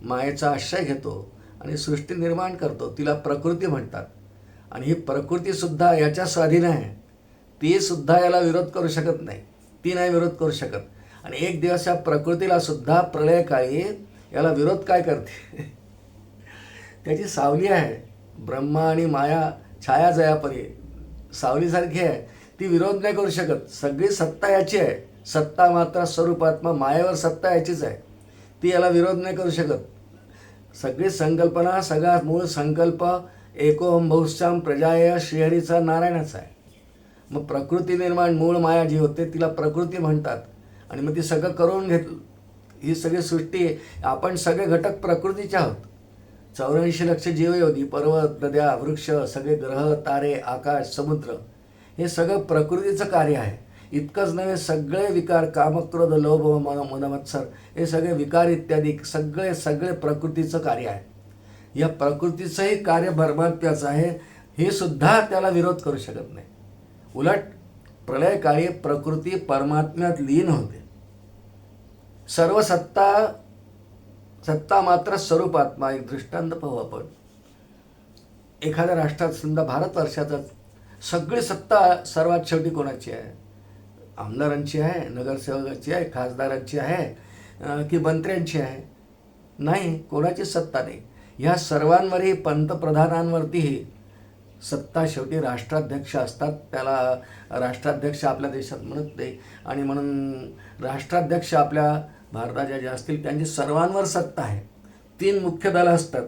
मायेचा आश्रय घेतो आणि सृष्टी निर्माण करतो, तिला प्रकृती म्हणतात. आणि ही प्रकृतीसुद्धा याच्या स्वाधीन आहे. ती सुद्धा याला विरोध करू शकत नाही, ती नाही विरोध करू शकत. आणि एक दिवस या प्रकृतीला सुद्धा प्रलयकाळी याला विरोध काय करते, त्याची सावली आहे, ब्रह्मा आणि माया छाया जयापरी सावलीसारखी आहे, ती विरोध नाही करू शकत. सगळी सत्ता याची आहे. सत्ता मात्र स्वरूपात्मा मायेवर सत्ता याचीच आहे, ती याला विरोध नाही करू शकत. सगळी संकल्पना, सगळा मूळ संकल्प एकोहम बहुश्याम प्रजाय श्रीहरीचा नारायणाचा आहे. मग प्रकृती निर्माण मूळ माया जी होते तिला प्रकृती म्हणतात. आणि मग ती सगळं करून घेतलं. ही सगळी सृष्टी, आपण सगळे घटक प्रकृतीचे आहोत. 84 लक्ष जीवयोगी, पर्वत, नद्या, वृक्ष, सगळे ग्रह, तारे, आकाश, समुद्र, हे सगळं प्रकृतीचं कार्य आहे. इतकंच नव्हे, सगळे विकार, कामक्रोध, लोभ, मनमत्सर, हे सगळे विकार इत्यादी सगळे प्रकृतीचं कार्य आहे. या प्रकृतीचंही कार्य परमात्म्याचं आहे, हे सुद्धा त्याला विरोध करू शकत नाही. उलट प्रलयकाळी प्रकृती परमात्म्यात लीन होते. सर्व सत्ता मात्र स्वरूपात्मा. एक दृष्टांत पाहू आपण. एखाद्या राष्ट्रात, समजा भारतवर्षातच, सगळी सत्ता सर्वात शेवटी कोणाची आहे? आमदारांची आहे, नगरसेवकाची आहे, खासदारांची आहे की मंत्र्यांची आहे? नाही, कोणाची सत्ता नाही. ह्या सर्वांवरही, पंतप्रधानांवरतीही सत्ता शेवटी राष्ट्राध्यक्ष असतात. त्याला राष्ट्राध्यक्ष आपल्या देशात म्हणत नाही. आणि म्हणून राष्ट्राध्यक्ष आपल्या भारताच्या ज्या असतील त्यांची सर्वांवर सत्ता आहे. 3 मुख्य दलं असतात: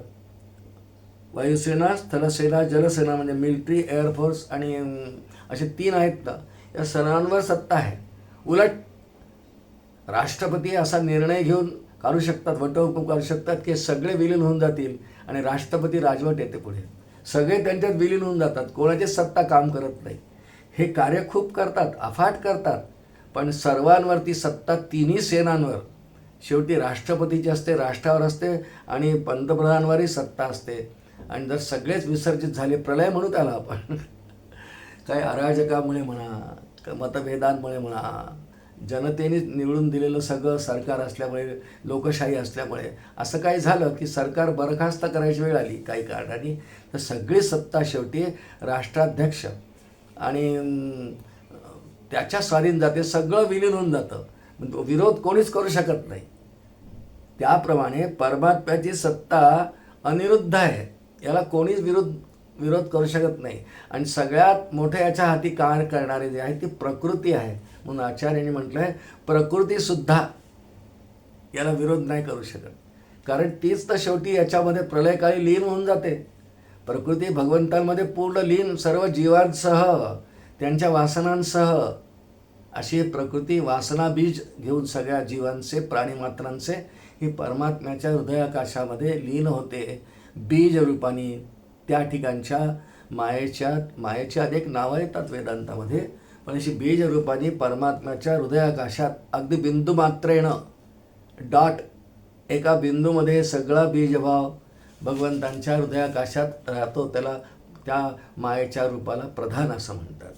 वायुसेना, स्थलसेना, जलसेना, म्हणजे मिलिटरी, एअरफोर्स, आणि असे 3 आहेत ना. या सर्वांवर सत्ता आहे. उलट राष्ट्रपती असा निर्णय घेऊन काढू शकतात, वटहुकूम काढू शकतात की सगळे विलीन होऊन जातील आणि राष्ट्रपती राजवट येते पुढे. सगळे त्यांच्यात विलीन होऊन जातात, कोणाची सत्ता काम करत नाही. हे कार्य खूप करतात, अफाट करतात, पण सर्वांवरती सत्ता 3ही सेनांवर शेवटी राष्ट्रपतीची असते, राष्ट्रावर असते, आणि पंतप्रधानांवरही सत्ता असते. आणि जर सगळेच विसर्जित झाले, प्रलय म्हणू त्याला आपण, काही अराजकामुळे म्हणा, मतभेदांमुळे म्हणा, जनतेने निवडून दिलेलं सगळं सरकार असल्यामुळे, लोकशाही असल्यामुळे असं काही झालं की सरकार बरखास्त करायची वेळ आली काही कारणाने, तर सगळी सत्ता शेवटी राष्ट्राध्यक्ष आणि त्याच्या स्वाधीन जाते. सगळं विलीन होऊन जातं, विरोध कोणीच करू शकत नाही. त्याप्रमाणे परमात्म्याची सत्ता अनिरुद्ध आहे, याला कोणीच विरोध करू शकत नाही. आणि सगळ्यात मोठं याच्या हाती कार्य करणारे जे आहे ती प्रकृती आहे. म्हणून आचार्यांनी म्हटलं आहे, प्रकृतीसुद्धा याला विरोध नाही करू शकत, कारण तीच तर शेवटी याच्यामध्ये प्रलयकाळी लीन होऊन जाते. प्रकृती भगवंतांमध्ये पूर्ण लीन, सर्व जीवांसह, त्यांच्या वासनांसह. अशी प्रकृती वासना बीज घेऊन सगळ्या जीवांचे, प्राणीमात्रांचे, ही परमात्म्याच्या हृदयाकाशामध्ये लीन होते बीज रूपाने. त्या ठिकाणच्या मायेची अनेक नावं येतात वेदांतामध्ये, पण अशी बीज रूपाने परमात्म्याच्या हृदयाकाशात अगदी बिंदू मात्रेनं, डॉट, एका बिंदूमध्ये सगळा बीजभाव भगवंतांच्या हृदयाकाशात राहतो. त्याला, त्या मायेच्या रूपाला प्रधान असं म्हणतात.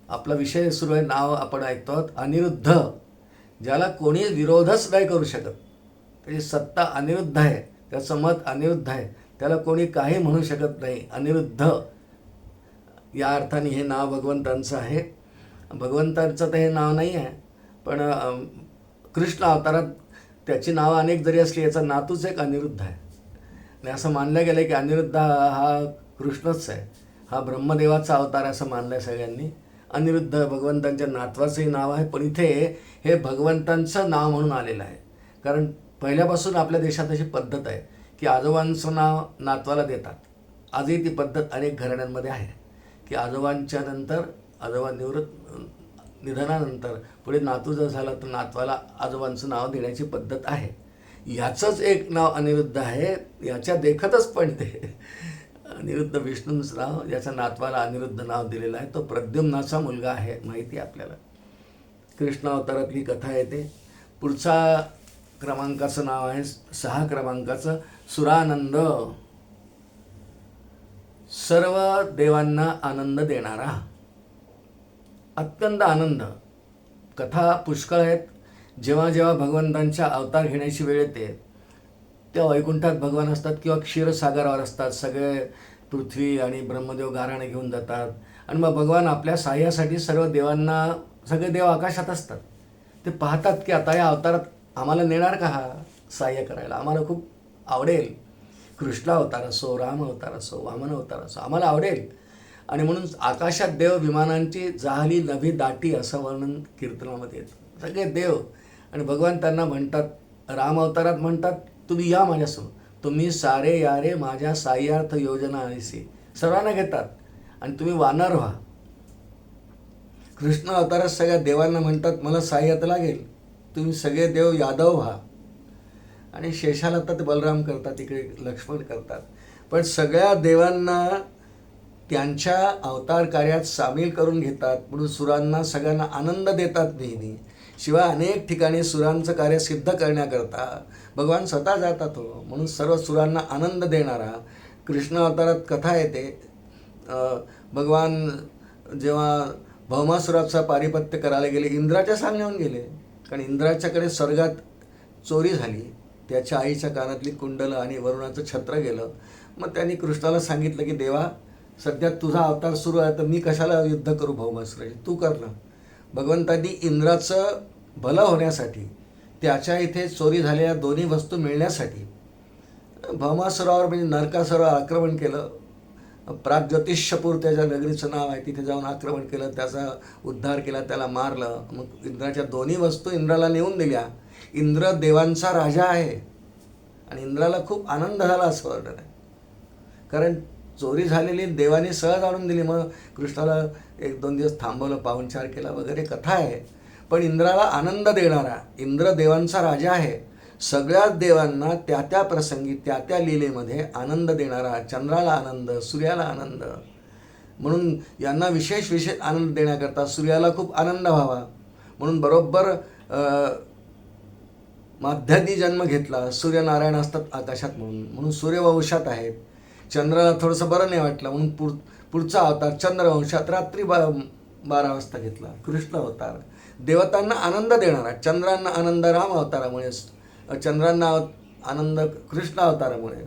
आपला विषय सुरू आहे, नाव आपण ऐकतो अनिरुद्ध, ज्याला कोणी विरोधच नाही करू शकत. त्याची सत्ता अनिरुद्ध आहे, त्याचं मत अनिरुद्ध आहे, त्याला कोणी काही म्हणू शकत नाही. अनिरुद्ध या अर्थाने हे नाव भगवंतांचं आहे. भगवंतांचं तर हे नाव नाही आहे, पण कृष्ण अवतारात त्याची नावं अनेक जरी असली, याचा नातूच एक अनिरुद्ध आहे. आणि असं मानलं गेलं की अनिरुद्ध हा कृष्णच आहे, हा ब्रह्मदेवाचा अवतार असं मानलं आहे सगळ्यांनी. अनिरुद्ध भगवंतांच्या नातवाचंही नाव आहे, पण इथे हे भगवंतांचं नाव म्हणून आलेलं आहे. कारण पहिल्यापासून आपल्या देशात अशी पद्धत आहे की आजोबांचं नाव नातवाला देतात. आजही ती पद्धत अनेक घराण्यांमध्ये आहे की आजोबांच्या नंतर, आजोबा निधनानंतर पुढे नातू जर झाला तर नातवाला आजोबांचं नाव देण्याची पद्धत आहे. याचंच एक नाव अनिरुद्ध आहे. याच्या देखतच पण ते अनिरुद्ध विष्णूंचं नाव, याच्या नातवाला अनिरुद्ध नाव दिलेलं आहे. तो प्रद्युम्नाचा मुलगा आहे, माहिती आहे आपल्याला. कृष्ण अवतारातली कथा येते. पुढचा क्रमांकाचं नाव आहे 6 क्रमांकाचं, सुरानंद. सर्व देवांना आनंद देणारा, अत्यंत आनंद. कथा पुष्कळ आहेत. जेव्हा जेव्हा भगवंतांच्या अवतार घेण्याची वेळ येते तेव्हा वैकुंठात भगवान असतात किंवा क्षीरसागरावर असतात. सगळे पृथ्वी आणि ब्रह्मदेव गाराणे घेऊन जातात आणि मग भगवान आपल्या सहाय्यासाठी सर्व देवांना, सगळे देव आकाशात असतात. ते पाहतात की आता या अवतारात आम्हाला नेणार का हा सहाय्य करायला, आम्हाला खूप आवडेल. कृष्ण अवतार असो, राम अवतार असो, वामन अवतार असो, आम्हाला आवडेल. आणि म्हणून आकाशात देव विमानांची जाहली नभी दाटी असं वर्णन कीर्तनामध्ये येतं. सगळे देव आणि भगवान त्यांना म्हणतात, राम अवतारात म्हणतात, तुम्ही या माझ्यासमोर, तुम्ही सारे यारे माझ्या साह्यार्थ योजना आलीसी, सर्वांना घेतात आणि तुम्ही वानर व्हा. कृष्ण अवतारात सगळ्या देवांना म्हणतात, मला साह्यात लागेल, तुम्ही सगळे देव यादव व्हा. आणि शेषाला तर ते बलराम करतात, इकडे लक्ष्मण करतात. पण सगळ्या देवांना त्यांच्या अवतार कार्यात सामील करून घेतात, म्हणून सुरांना सगळ्यांना आनंद देतात नेहमी. शिवाय अनेक ठिकाणी सुरांचं कार्य सिद्ध करण्याकरता भगवान स्वतः जातात हो. म्हणून सर्व सुरांना आनंद देणारा कृष्ण अवतारात कथा येते. भगवान जेव्हा भौमासुराचा पारिपत्य करायला गेले, इंद्राच्या सांगण्याहून गेले, कारण इंद्राच्याकडे स्वर्गात चोरी झाली, त्याच्या आईच्या कानातली कुंडलं आणि वरुणाचं छत्र गेलं. मग त्यांनी कृष्णाला सांगितलं की देवा, सध्या तुझा अवतार सुरू आहे, तर मी कशाला युद्ध करू भौमासुराशी, तू कर ना. भगवंतांनी इंद्राचं भलं होण्यासाठी, त्याच्या इथे चोरी झालेल्या दोन्ही वस्तू मिळण्यासाठी भौमासुरावर म्हणजे नरकासुरावर आक्रमण केलं. प्राग्ज्योतिष्यपूर त्याच्या नगरीचं नाव आहे, तिथे जाऊन आक्रमण केलं, त्याचा उद्धार केला, त्याला मारलं. मग इंद्राच्या दोन्ही वस्तू इंद्राला नेऊन दिल्या. इंद्र देवांचा राजा आहे आणि इंद्राला खूप आनंद झाला असं वर्णन आहे, कारण चोरी झालेली देवाने सहज आणून दिली. मग कृष्णाला 1-2 दिवस थांबवलं, पाहुणचार केला वगैरे कथा आहे. पण इंद्राला आनंद देणारा, इंद्र देवांचा राजा आहे, सगळ्याच देवांना त्या त्या प्रसंगी त्या त्या लीलेमध्ये आनंद देणारा, चंद्राला आनंद, सूर्याला आनंद, म्हणून यांना विशेष विशेष आनंद देण्याकरता सूर्याला खूप आनंद व्हावा म्हणून बरोबर माध्यानी जन्म घेतला. सूर्यनारायण असतात आकाशात म्हणून सूर्यवंशात आहेत. चंद्राला थोडंसं बरं नाही वाटलं म्हणून पुढचा अवतार चंद्रवंशात रात्री 12 वाजता घेतला, कृष्ण अवतार. देवतांना आनंद देणारा, चंद्रांना आनंद राम अवतारामुळे, चंद्रांना आनंद कृष्ण अवतारामुळे,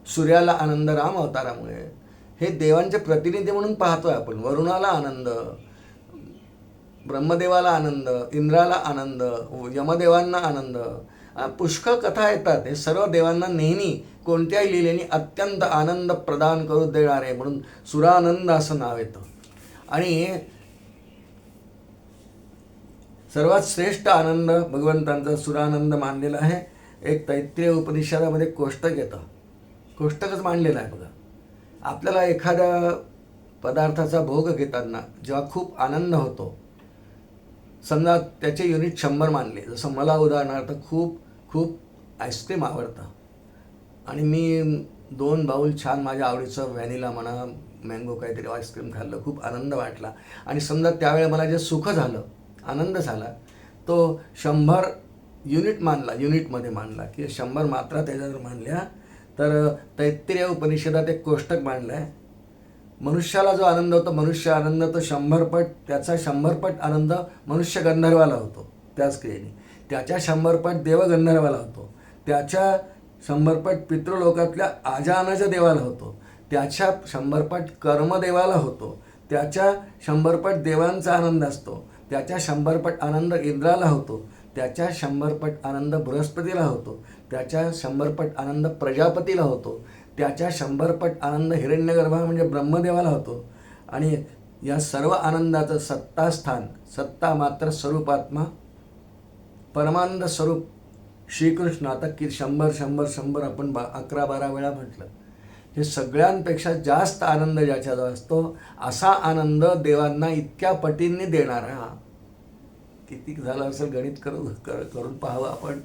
सूर्याला आनंद राम अवतारामुळे. हे देवांचे प्रतिनिधी म्हणून पाहतोय आपण. वरुणाला आनंद, ब्रह्मदेवाला आनंद, इंद्राला आनंद, यमदेवांना आनंद, पुष्कळ कथा येतात. हे सर्व देवांना नेहमी कोणत्याही लीलेने अत्यंत आनंद प्रदान करू देणारे म्हणून सुरानंद असं नाव येतं. आणि सर्वात श्रेष्ठ आनंद भगवंतांचा सुरानंद मानलेला आहे. एक तैत्तिरीय उपनिषदामध्ये कोष्टक येतं, कोष्टकच मांडलेलं आहे बघा. आपल्याला एखाद्या पदार्थाचा भोग घेताना जेव्हा खूप आनंद होतो, समजा त्याचे युनिट 100 मानले, जसं मला उदाहरणार्थ खूप खूप आईस्क्रीम आवडतं आणि मी 2 बाऊल छान माझ्या आवडीचं व्हॅनिला म्हणा, मँगो काहीतरी आईस्क्रीम खाल्लं, खूप आनंद वाटला. आणि समजा त्यावेळेला मला जे सुख झालं, आनंद झाला, तो 100 युनिट मानला, युनिटमध्ये मानला की 100 मात्रा त्याच्यावर मानल्या. तर तैत्तिरीय उपनिषदात एक कोष्टक मांडलं आहे. मनुष्याला जो आनंद होतो, मनुष्य आनंद, तो 100 पट, त्याचा 100 पट आनंद मनुष्य गंधर्वाला होतो त्याच क्रियेने. त्याच्या 100 पट देवगंधर्वाला होतो, त्याच्या 100 पट पितृलोकातल्या आजानाच्या देवाला होतो, त्याच्या 100 पट कर्मदेवाला होतो, त्याच्या 100 पट देवांचा आनंद असतो, त्याच्या 100 पट आनंद इंद्राला होतो, त्याच्या 100 पट आनंद बृहस्पतीला होतो, त्याच्या 100 पट आनंद प्रजापतीला होतो, त्याच्या 100 पट आनंद हिरण्यगर्भा म्हणजे ब्रह्मदेवाला होतो. आणि या सर्व आनंदाचं सत्तास्थान, सत्ता मात्र स्वरूपात्मा परमानंद स्वरूप श्रीकृष्ण. आता की 100 आपण 11-12 वेळा म्हटलं. हे सगळ्यांपेक्षा जास्त आनंद ज्याच्याजवळ असतो, असा आनंद देवांना इतक्या पटींनी देणारा, किती झालं असेल गणित करून पाहावं आपण,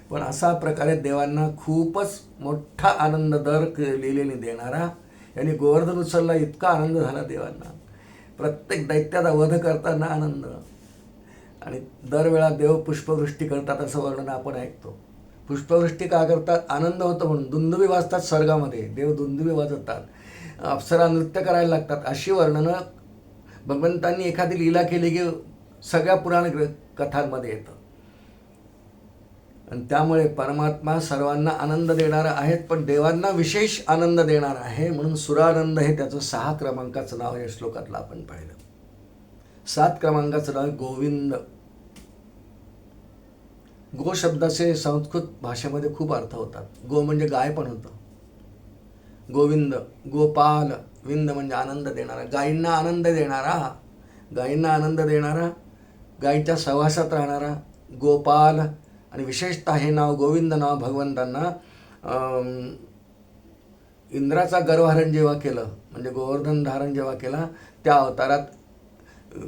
पण असा प्रकारे देवांना खूपच मोठा आनंद दर लिहिलेने देणारा. यांनी गोवर्धन उचलला, इतका आनंद झाला देवांना. प्रत्येक दैत्याचा वध करताना आनंद. आणि दरवेळा देव पुष्पवृष्टी करतात असं वर्णन आपण ऐकतो. पुष्पवृष्टी का करतात? आनंद होतो म्हणून. दुंदुबी वाजतात स्वर्गामध्ये, देव दुंदुबी वाजवतात, अप्सरा नृत्य करायला लागतात, अशी वर्णनं भगवंतांनी एखादी लीला केली की सगळ्या पुराण कथांमध्ये येतं. आणि त्यामुळे परमात्मा सर्वांना आनंद देणारा आहेत, पण देवांना विशेष आनंद देणारा आहे म्हणून सुरानंद हे त्याचं 6 क्रमांकाचं नाव या श्लोकातलं आपण पाहिलं. 7 क्रमांकाचं नाव गोविंद. गो शब्दाचे संस्कृत भाषेमध्ये खूप अर्थ होतात. गो म्हणजे गाय पण होतं, गोविंद, गोपाल, विंद म्हणजे आनंद देणारा, गायींना आनंद देणारा, गायींना आनंद देणारा, गायीच्या सहवासात राहणारा गोपाल. आणि विशेषतः हे नाव गोविंद नाव भगवंतांना इंद्राचा गर्वहरण जेव्हा केलं, म्हणजे गोवर्धन धारण जेव्हा केला, त्या अवतारात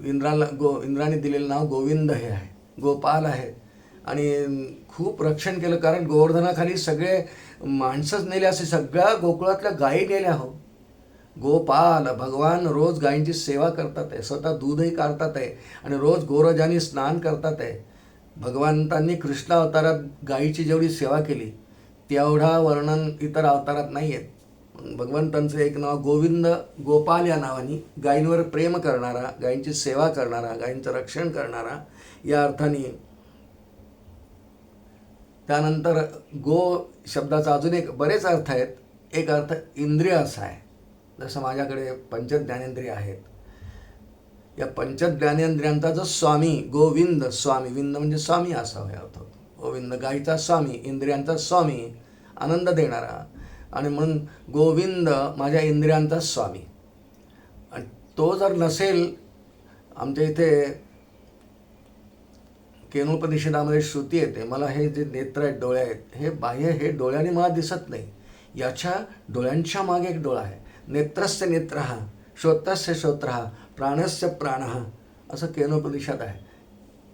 इंद्राने दिलेलं नाव गोविंद हे आहे, गोपाल आहे. आणि खूप रक्षण केलं, कारण गोवर्धनाखाली सगळे माणसंच नेले, असे सगळ्या गोकुळातल्या गायी नेल्या हो. गोपाल भगवान रोज गायींची सेवा करतात आहे, स्वतः दूधही काढतात आहे आणि रोज गोरजानी स्नान करतात आहे. भगवंतांनी कृष्ण अवतारात गायीची जेवढी सेवा केली तेवढा वर्णन इतर अवतारात नाही आहेत. भगवंतांचं एक नाव गोविंद, गोपाल या नावाने गायींवर प्रेम करणारा, गायींची सेवा करणारा, गायींचं रक्षण करणारा या अर्थाने. त्यानंतर गो शब्दाचा अजून एक बरेच अर्थ आहेत. एक अर्थ इंद्रिय असा आहे, जसं माझ्याकडे पंचज्ञानेंद्रिय आहेत. या पंचज्ञानेंद्रियांचा जो स्वामी गोविंद, स्वामी विंद म्हणजे स्वामी असा अर्थ होतो. गोविंद गायीचा स्वामी, इंद्रियांचा स्वामी, आनंद देणारा. आणि म्हणून गोविंद माझ्या इंद्रियांचा स्वामी. आणि तो जर नसेल, आमच्या इथे केनोपनिषदामध्ये श्रुती येते, मला हे जे नेत्र आहेत, डोळे आहेत, हे बाह्य हे डोळ्याने मला दिसत नाही, याच्या डोळ्यांच्या मागे एक डोळा आहे. नेत्रस्य नेत्रः, श्रोत्रस्य श्रोत्रः, प्राणस्य प्राणः, असं केनोपनिषद आहे.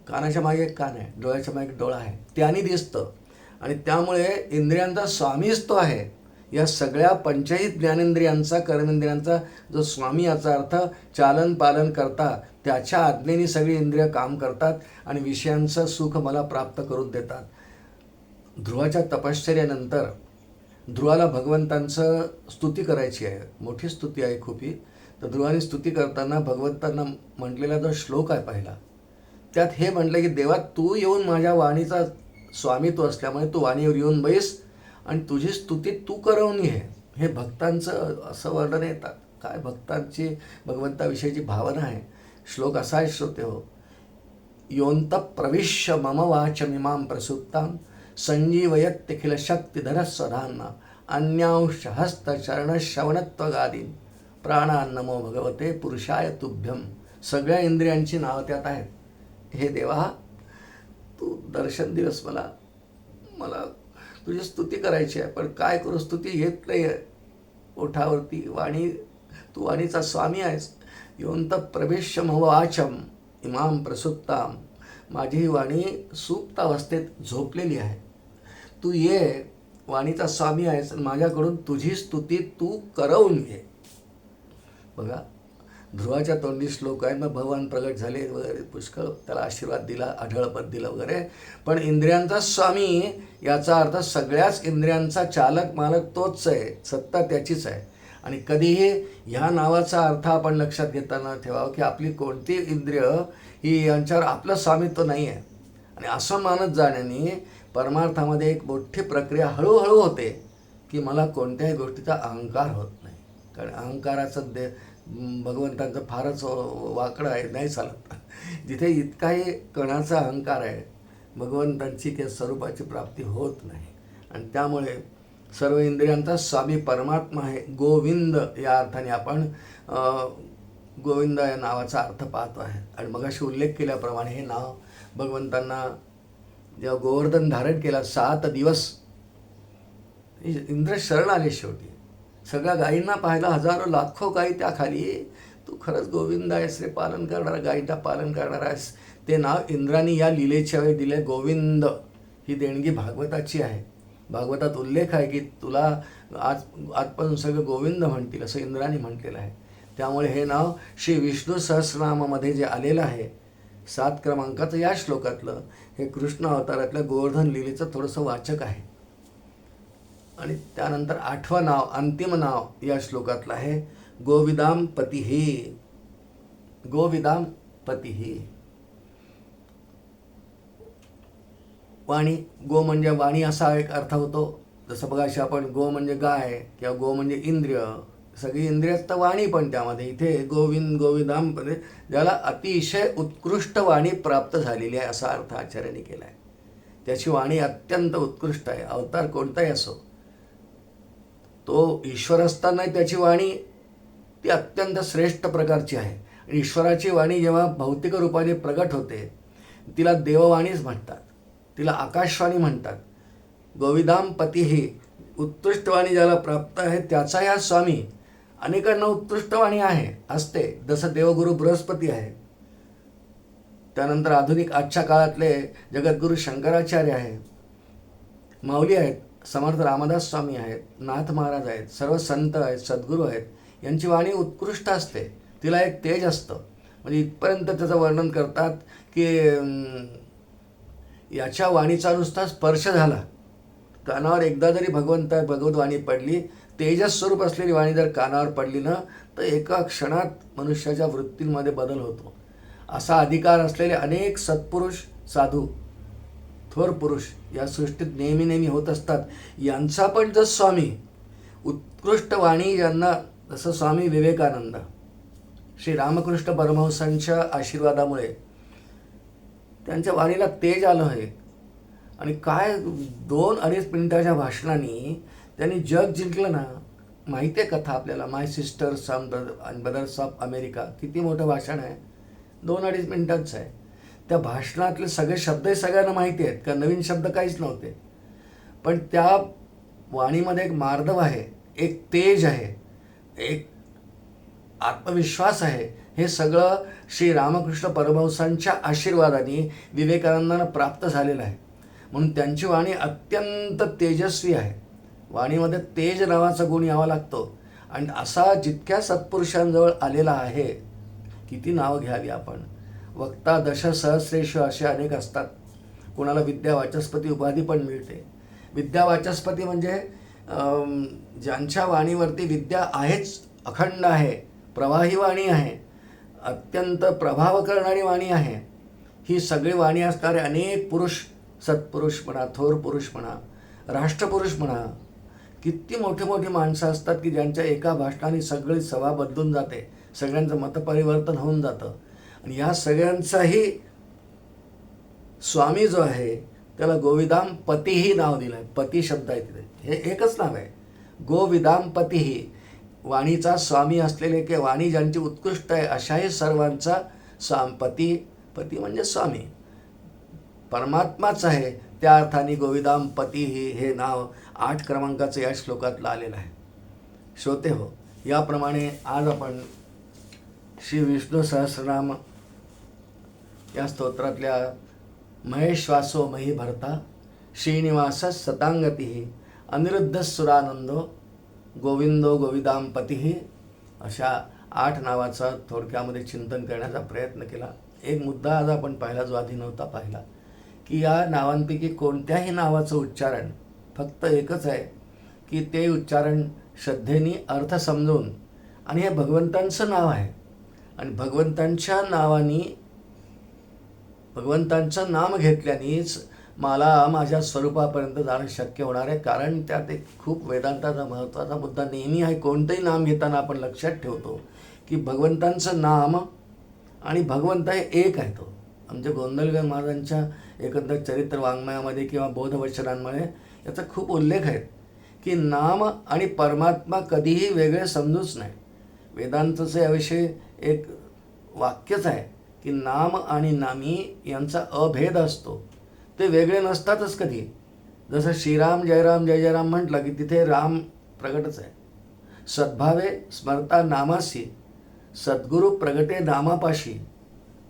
कानाच्या मागे एक कान आहे, डोळ्याच्या मागे एक डोळा आहे, त्याने दिसतं. आणि त्यामुळे इंद्रियांचा स्वामीच तो आहे. या सगळ्या पंचही ज्ञानेंद्रियांचा, कर्मेंद्रियांचा जो स्वामी, याचा अर्थ चालन पालन करता, त्याच्या आज्ञेने सगळी इंद्रिय काम करतात आणि विषयांचं सुख मला प्राप्त करून देतात. ध्रुवाच्या तपश्चर्यानंतर ध्रुवाला भगवंतांचं स्तुती करायची आहे, मोठी स्तुती आहे खूपी. तर ध्रुवाने स्तुती करताना भगवंतांना म्हटलेला जो श्लोक आहे पहिला, त्यात हे म्हटलं की देवा, तू येऊन माझ्या वाणीचा स्वामित्व असल्यामुळे तू वाणीवर येऊन बैस आणि तुझी स्तुती तू करवून घे. हे भक्तांचं असं वर्णन येतात. काय भक्तांची भगवंताविषयीची भावना आहे. श्लोक असा आहे, श्रोते हो, योंत प्रविश्य मम वाचमिमां प्रसुप्तां संजीवयत्यखिल शक्तिधर स्वधांना अन्यांश हस्त चरण श्रवणत्वगादीन प्राणान्नमो भगवते पुरुषाय तुभ्यम. सगळ्या इंद्रियांची नावं त्यात आहेत. हे देवा, तू दर्शन दिवस मला तुझी स्तुती करायची आहे, पण काय करू, स्तुती येत नाही आहे ओठावरती. वाणी, तू वाणीचा स्वामी आहेस. योंत प्रवेश वाचम इमाम प्रसुप्ताम, माझी ही वाणी सुप्त अवस्थेत झोपलेली आहे. तू ये, वाणीचा स्वामी आहेस, माझ्याकडून तुझी स्तुती तू करवून घे. बघा, ध्रुवाच्या तोंडी श्लोक आहे, मग भगवान प्रगट झाले वगैरे, पुष्कळ त्याला आशीर्वाद दिला, आढळपद दिलं वगैरे. पण इंद्रियांचा स्वामी याचा अर्थ सगळ्याच इंद्रियांचा चालक मालक तोच आहे, सत्ता त्याचीच आहे. आणि कधीही ह्या नावाचा अर्थ आपण लक्षात घेताना ठेवावं की आपली कोणती इंद्रिय ही यांच्यावर आपलं स्वामित्व नाही आहे. आणि असं मानत जाण्याने परमार्थामध्ये एक मोठी प्रक्रिया हळूहळू होते की मला कोणत्याही गोष्टीचा अहंकार होत नाही. कारण अहंकाराचं भगवंतांचं फारच वाकडं आहे, नाही चालत. जिथे इतकाही कणाचा अहंकार आहे, भगवंतांची किंवा स्वरूपाची प्राप्ती होत नाही. आणि त्यामुळे सर्व इंद्रियांचा स्वामी परमात्मा आहे. गोविंद या अर्थाने आपण गोविंद या नावाचा अर्थ पाहतो आहे. आणि मगाशी उल्लेख केल्याप्रमाणे हे नाव भगवंतांना जेव्हा गोवर्धन धारण केला 7 दिवस इंद्र शरण आले. शेवटी सगळ्या गायींना पाहिलं, हजारो लाखो गायी त्याखाली, तू खरंच गोविंद आहेस रे, पालन करणारा, गायींना पालन करणारा आहेस. ते नाव इंद्राने या लीलेच्या वेळी दिले गोविंद. ही देणगी भागवताची आहे. भागवतात उल्लेख आहे की तुला आजपासून सगळं गोविंद म्हणतील, असं इंद्राने म्हटलेलं आहे. त्यामुळे हे नाव श्री विष्णू सहस्रनामामध्ये जे आलेलं आहे 7 क्रमांकाचं, या श्लोकातलं हे कृष्ण अवतारातल्या गोवर्धन लीलेचं थोडंसं वाचक आहे. आणि त्यानंतर 8वं नाव, अंतिम नाव या श्लोकातलं आहे गोविदाम पतिः. गोविदाम पतिः, वाणी. गो म्हणजे वाणी असा एक अर्थ होतो. जसं बघा, अशी आपण गो म्हणजे गाय किंवा गो म्हणजे इंद्रिय, सगळी इंद्रिय तर वाणी पण त्यामध्ये. इथे गोविदाम पते, ज्याला अतिशय उत्कृष्ट वाणी प्राप्त झालेली आहे असा अर्थ आचार्यांनी केला आहे. त्याची वाणी अत्यंत उत्कृष्ट आहे. अवतार कोणताही असो, तो ईश्वर असताना त्याची वाणी ती अत्यंत श्रेष्ठ प्रकारची आहे. ईश्वराची वाणी जेव्हा भौतिक रूपाने प्रगट होते तिला देववाणीच म्हणतात, तिला आकाशवाणी म्हणतात. गोविदाम पती ही उत्कृष्ट वाणी ज्याला प्राप्त आहे त्याचा या स्वामी. अनेकांना उत्कृष्ट वाणी असते, जसं देवगुरु बृहस्पती आहे. त्यानंतर आधुनिक आजच्या काळातले जगद्गुरू शंकराचार्य आहे, माऊली आहेत, समर्थ रामदास स्वामी आहेत, नाथ महाराज आहेत, सर्व संत आहेत, सद्गुरू आहेत. यांची वाणी उत्कृष्ट असते, तिला एक तेज असतं. म्हणजे इथपर्यंत त्याचं वर्णन करतात की याच्या वाणीचा नुसता स्पर्श झाला, कानावर एकदा जरी भगवत वाणी पडली, तेजस स्वरूप असलेली वाणी जर कानावर पडली ना, तर एका क्षणात मनुष्याच्या वृत्तींमध्ये बदल होतो. असा अधिकार असलेले अनेक सत्पुरुष, साधू, थोर पुरुष या सृष्टीत नेहमी होत असतात. यांचा पण जर स्वामी उत्कृष्ट वाणी, ज्यांना जसं स्वामी विवेकानंद, श्री रामकृष्ण परमहंसांच्या आशीर्वादामुळे त्यांच्या वाणीला तेज आलं आहे. आणि काय 2-2.5 मिनिटाच्या भाषणाने त्यांनी जग जिंकलं ना. माहिती आहे कथा आपल्याला, my sisters and brothers of America, किती मोठं भाषण आहे, 2-2.5 मिनिटांचं आहे. त्या भाषणातले सगळे शब्दही सगळ्यांना माहिती आहेत, का नवीन शब्द काहीच नव्हते. पण त्या वाणीमध्ये एक मार्दव आहे, एक तेज आहे, एक आत्मविश्वास आहे. हे सगळं श्री रामकृष्ण परमहंसांच्या आशीर्वादाने विवेकानंदांना प्राप्त झालेलं आहे. म्हणून त्यांची वाणी अत्यंत तेजस्वी आहे. वाणीमध्ये तेज नावाचा गुण यावा लागतो. आणि असा जितक्या सत्पुरुषांजवळ आलेला आहे, किती नावं घ्यावी आपण. वक्ता दश सहस्रेश असे अनेक असतात. कोणाला विद्यावाचस्पती उपाधी पण मिळते. विद्यावाचस्पती म्हणजे ज्यांच्या वाणीवरती विद्या आहेच, अखंड आहे, प्रवाही वाणी आहे, अत्यंत प्रभाव करणारी वाणी आहे. ही सगळी वाणी असणारे अनेक पुरुष, सत्पुरुष म्हणा, थोर पुरुष म्हणा, राष्ट्रपुरुष म्हणा, किती मोठी मोठी माणसं असतात की ज्यांच्या एका भाषणाने सगळी सभा बदलून जाते, सगळ्यांचं मतपरिवर्तन होऊन जातं. आणि या सगळ्यांचाही स्वामी जो आहे त्याला गोविदाम पतीही नाव दिलं आहे. पती शब्द आहे तिथे, हे एकच नाव आहे, गोविदाम पतीही. वाणीचा स्वामी असलेले की वाणी ज्यांची उत्कृष्ट आहे अशाही सर्वांचा पती. पती म्हणजे स्वामी, परमात्माच आहे. त्या अर्थाने गोविदाम पतीही हे नाव 8 क्रमांकाचं या श्लोकातलं आलेलं आहे. श्रोते हो, याप्रमाणे आज आपण श्री विष्णू सहस्रनाम या स्तोत्रातल्या महेश्वासो मही भरता श्रीनिवास सतांगती अनिरुद्ध सुरानंदो गोविंदो गोविदाम पतीही अशा 8 नावाचा थोडक्यामध्ये चिंतन करण्याचा प्रयत्न केला. एक मुद्दा आज आपण पाहिला जो आधी नव्हता पाहिला, की या नावांपैकी कोणत्याही नावाचं उच्चारण फक्त एकच आहे की ते उच्चारण श्रद्धेने अर्थ समजून. आणि हे भगवंतांचं नाव आहे आणि भगवंतांच्या नावाने, भगवंतांचं नाम घेतल्यानेच मला माझ्या स्वरूपापर्यंत जाणं शक्य होणार आहे. कारण त्यात एक खूप वेदांताचा महत्त्वाचा मुद्दा नेहमी आहे. कोणतंही नाम घेताना आपण लक्षात ठेवतो की भगवंतांचं नाम आणि भगवंत हे एक आहे. तो आमच्या गोंदवलेकर महाराजांच्या एकंदर चरित्र वाङ्मयामध्ये किंवा बोधवचनांमुळे याचा खूप उल्लेख आहे की नाम आणि परमात्मा कधीही वेगळे समजूच नाही. वेदांतचं याविषयी एक वाक्यच आहे की नाम आणि नामी यांचा अभेद असतो, ते वेगळे नसतातच कधी. जसं श्रीराम जयराम जय जयराम म्हटलं की तिथे राम प्रगटच आहे. सद्भावे स्मरता नामासी सद्गुरु प्रगटे नामापाशी,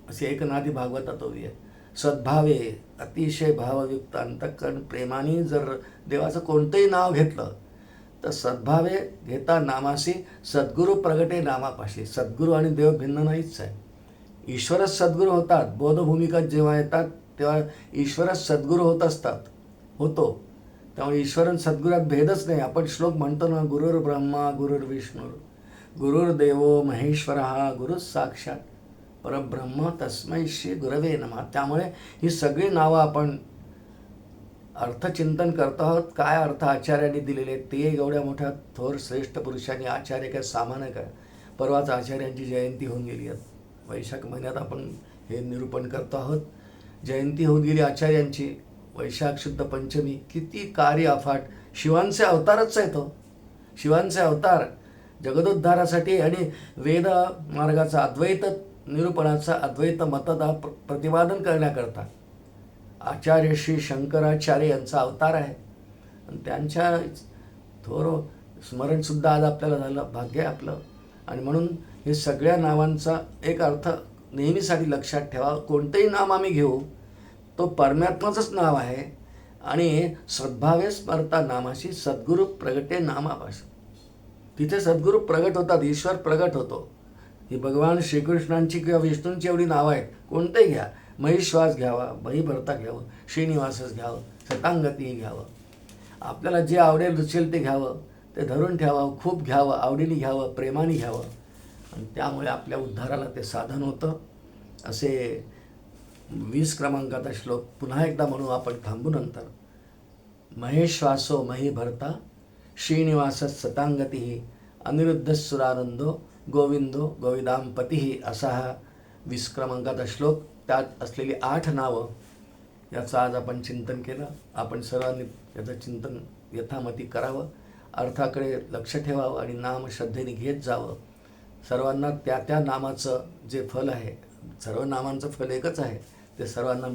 असे एकनाथी भागवतात ओवी आहे. सद्भावे, अतिशय भावयुक्त अंतःकरण प्रेमाने जर देवाचं कोणतंही नाव घेतलं तर सद्भावे घेता नामासी सद्गुरु प्रगटे नामापाशी. सद्गुरू आणि देव भिन्न नाहीच आहे. ईश्वरच सद्गुरू होतात. बोधभूमिका जेव्हा येतात तेव्हा ईश्वरच सद्गुरू होत असतात, होतो. त्यामुळे ईश्वर आणि सद्गुरात भेदच नाही. आपण श्लोक म्हणतो ना, गुरुर् ब्रह्मा गुरुर्विष्णू गुरुर्देवो महेश्वरः गुरु साक्षात परब्रह्म तस्मै श्री गुरवे नमः. त्यामुळे ही सगळी नावं आपण अर्थचिंतन करतो आहोत. काय अर्थ आचार्यांनी दिलेले ते एवढ्या मोठ्या थोर श्रेष्ठ पुरुषांनी. आचार्य काय सामान्य काय. परवाच आचार्यांची जयंती होऊन गेली आहे. वैशाख महिन्यात आपण हे निरूपण करतो आहोत. जयंती होऊन गेली आचार्यांची. वैशाख शुद्ध पंचमी. किती कार्य अफाट. शिवांचे अवतारच आहे तो. शिवांचे अवतार जगदोद्धारासाठी आणि वेद मार्गाचा अद्वैत निरूपणाचा अद्वैत मतदा प्रतिपादन करण्याकरता आचार्य श्री शंकराचार्य यांचा अवतार आहे. आणि त्यांच्या थोर स्मरणसुद्धा आज आपल्याला झालं, भाग्य आहे आपलं. आणि म्हणून हे सगळ्या नावांचा एक अर्थ नेहमीसाठी लक्षात ठेवा. कोणतंही नाम आम्ही घेऊ तो परमात्माचंच नाव आहे. आणि सद्भावे स्मरता नामाशी सद्गुरू प्रगटे नामापाशी. तिथे सद्गुरू प्रगट होतात, ईश्वर प्रगट होतो. ही भगवान श्रीकृष्णांची किंवा विष्णूंची एवढी नावं आहेत. कोणतेही घ्या, महिश्वास घ्यावा, महिभर्ता घ्यावं, श्रीनिवासच घ्यावं, शतांगती घ्यावं. आपल्याला जे आवडेल रुचेल ते घ्यावं, ते धरून ठेवावं, खूप घ्यावं, आवडीने घ्यावं, प्रेमाने घ्यावं. आणि त्यामुळे आपल्या उद्धाराला ते साधन होतं. असे 20 क्रमांकाचा श्लोक पुन्हा एकदा म्हणू आपण थांबू नंतर. महेश्वासो मही भरता श्रीनिवास सतांगती अनिरुद्ध सुरानंदो गोविंदो गोविदांपती असा हा 20 क्रमांकाचा श्लोक. त्यात असलेली 8 नावं याचं आज आपण चिंतन केलं. आपण सर्वांनी याचं चिंतन यथामती करावं, अर्थाकडे लक्ष ठेवावं आणि नाम श्रद्धेने घेत जावं. सर्वांना त्या त्या नामाचं जे फल आहे, सर्व नामांचं फल एकच आहे, ते सर्वांना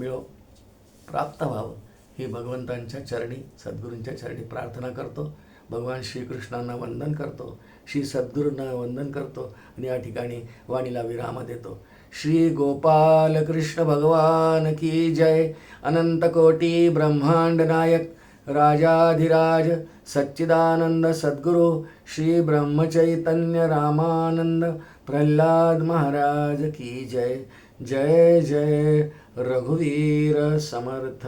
प्राप्त व्हावं ही भगवंतांच्या चरणी, सद्गुरूंच्या चरणी प्रार्थना करतो. भगवान श्रीकृष्णांना वंदन करतो, श्री सद्गुरूंना वंदन करतो आणि या ठिकाणी वाणीला विराम देतो. श्री गोपाल कृष्ण भगवान की जय. अनंत कोटी ब्रह्मांड नायक राजाधिराज सच्चिदानंद सद्गुरु श्री ब्रह्मचैतन्य रामानंद प्रल्हाद महाराज की जय. जय जय रघुवीर समर्थ.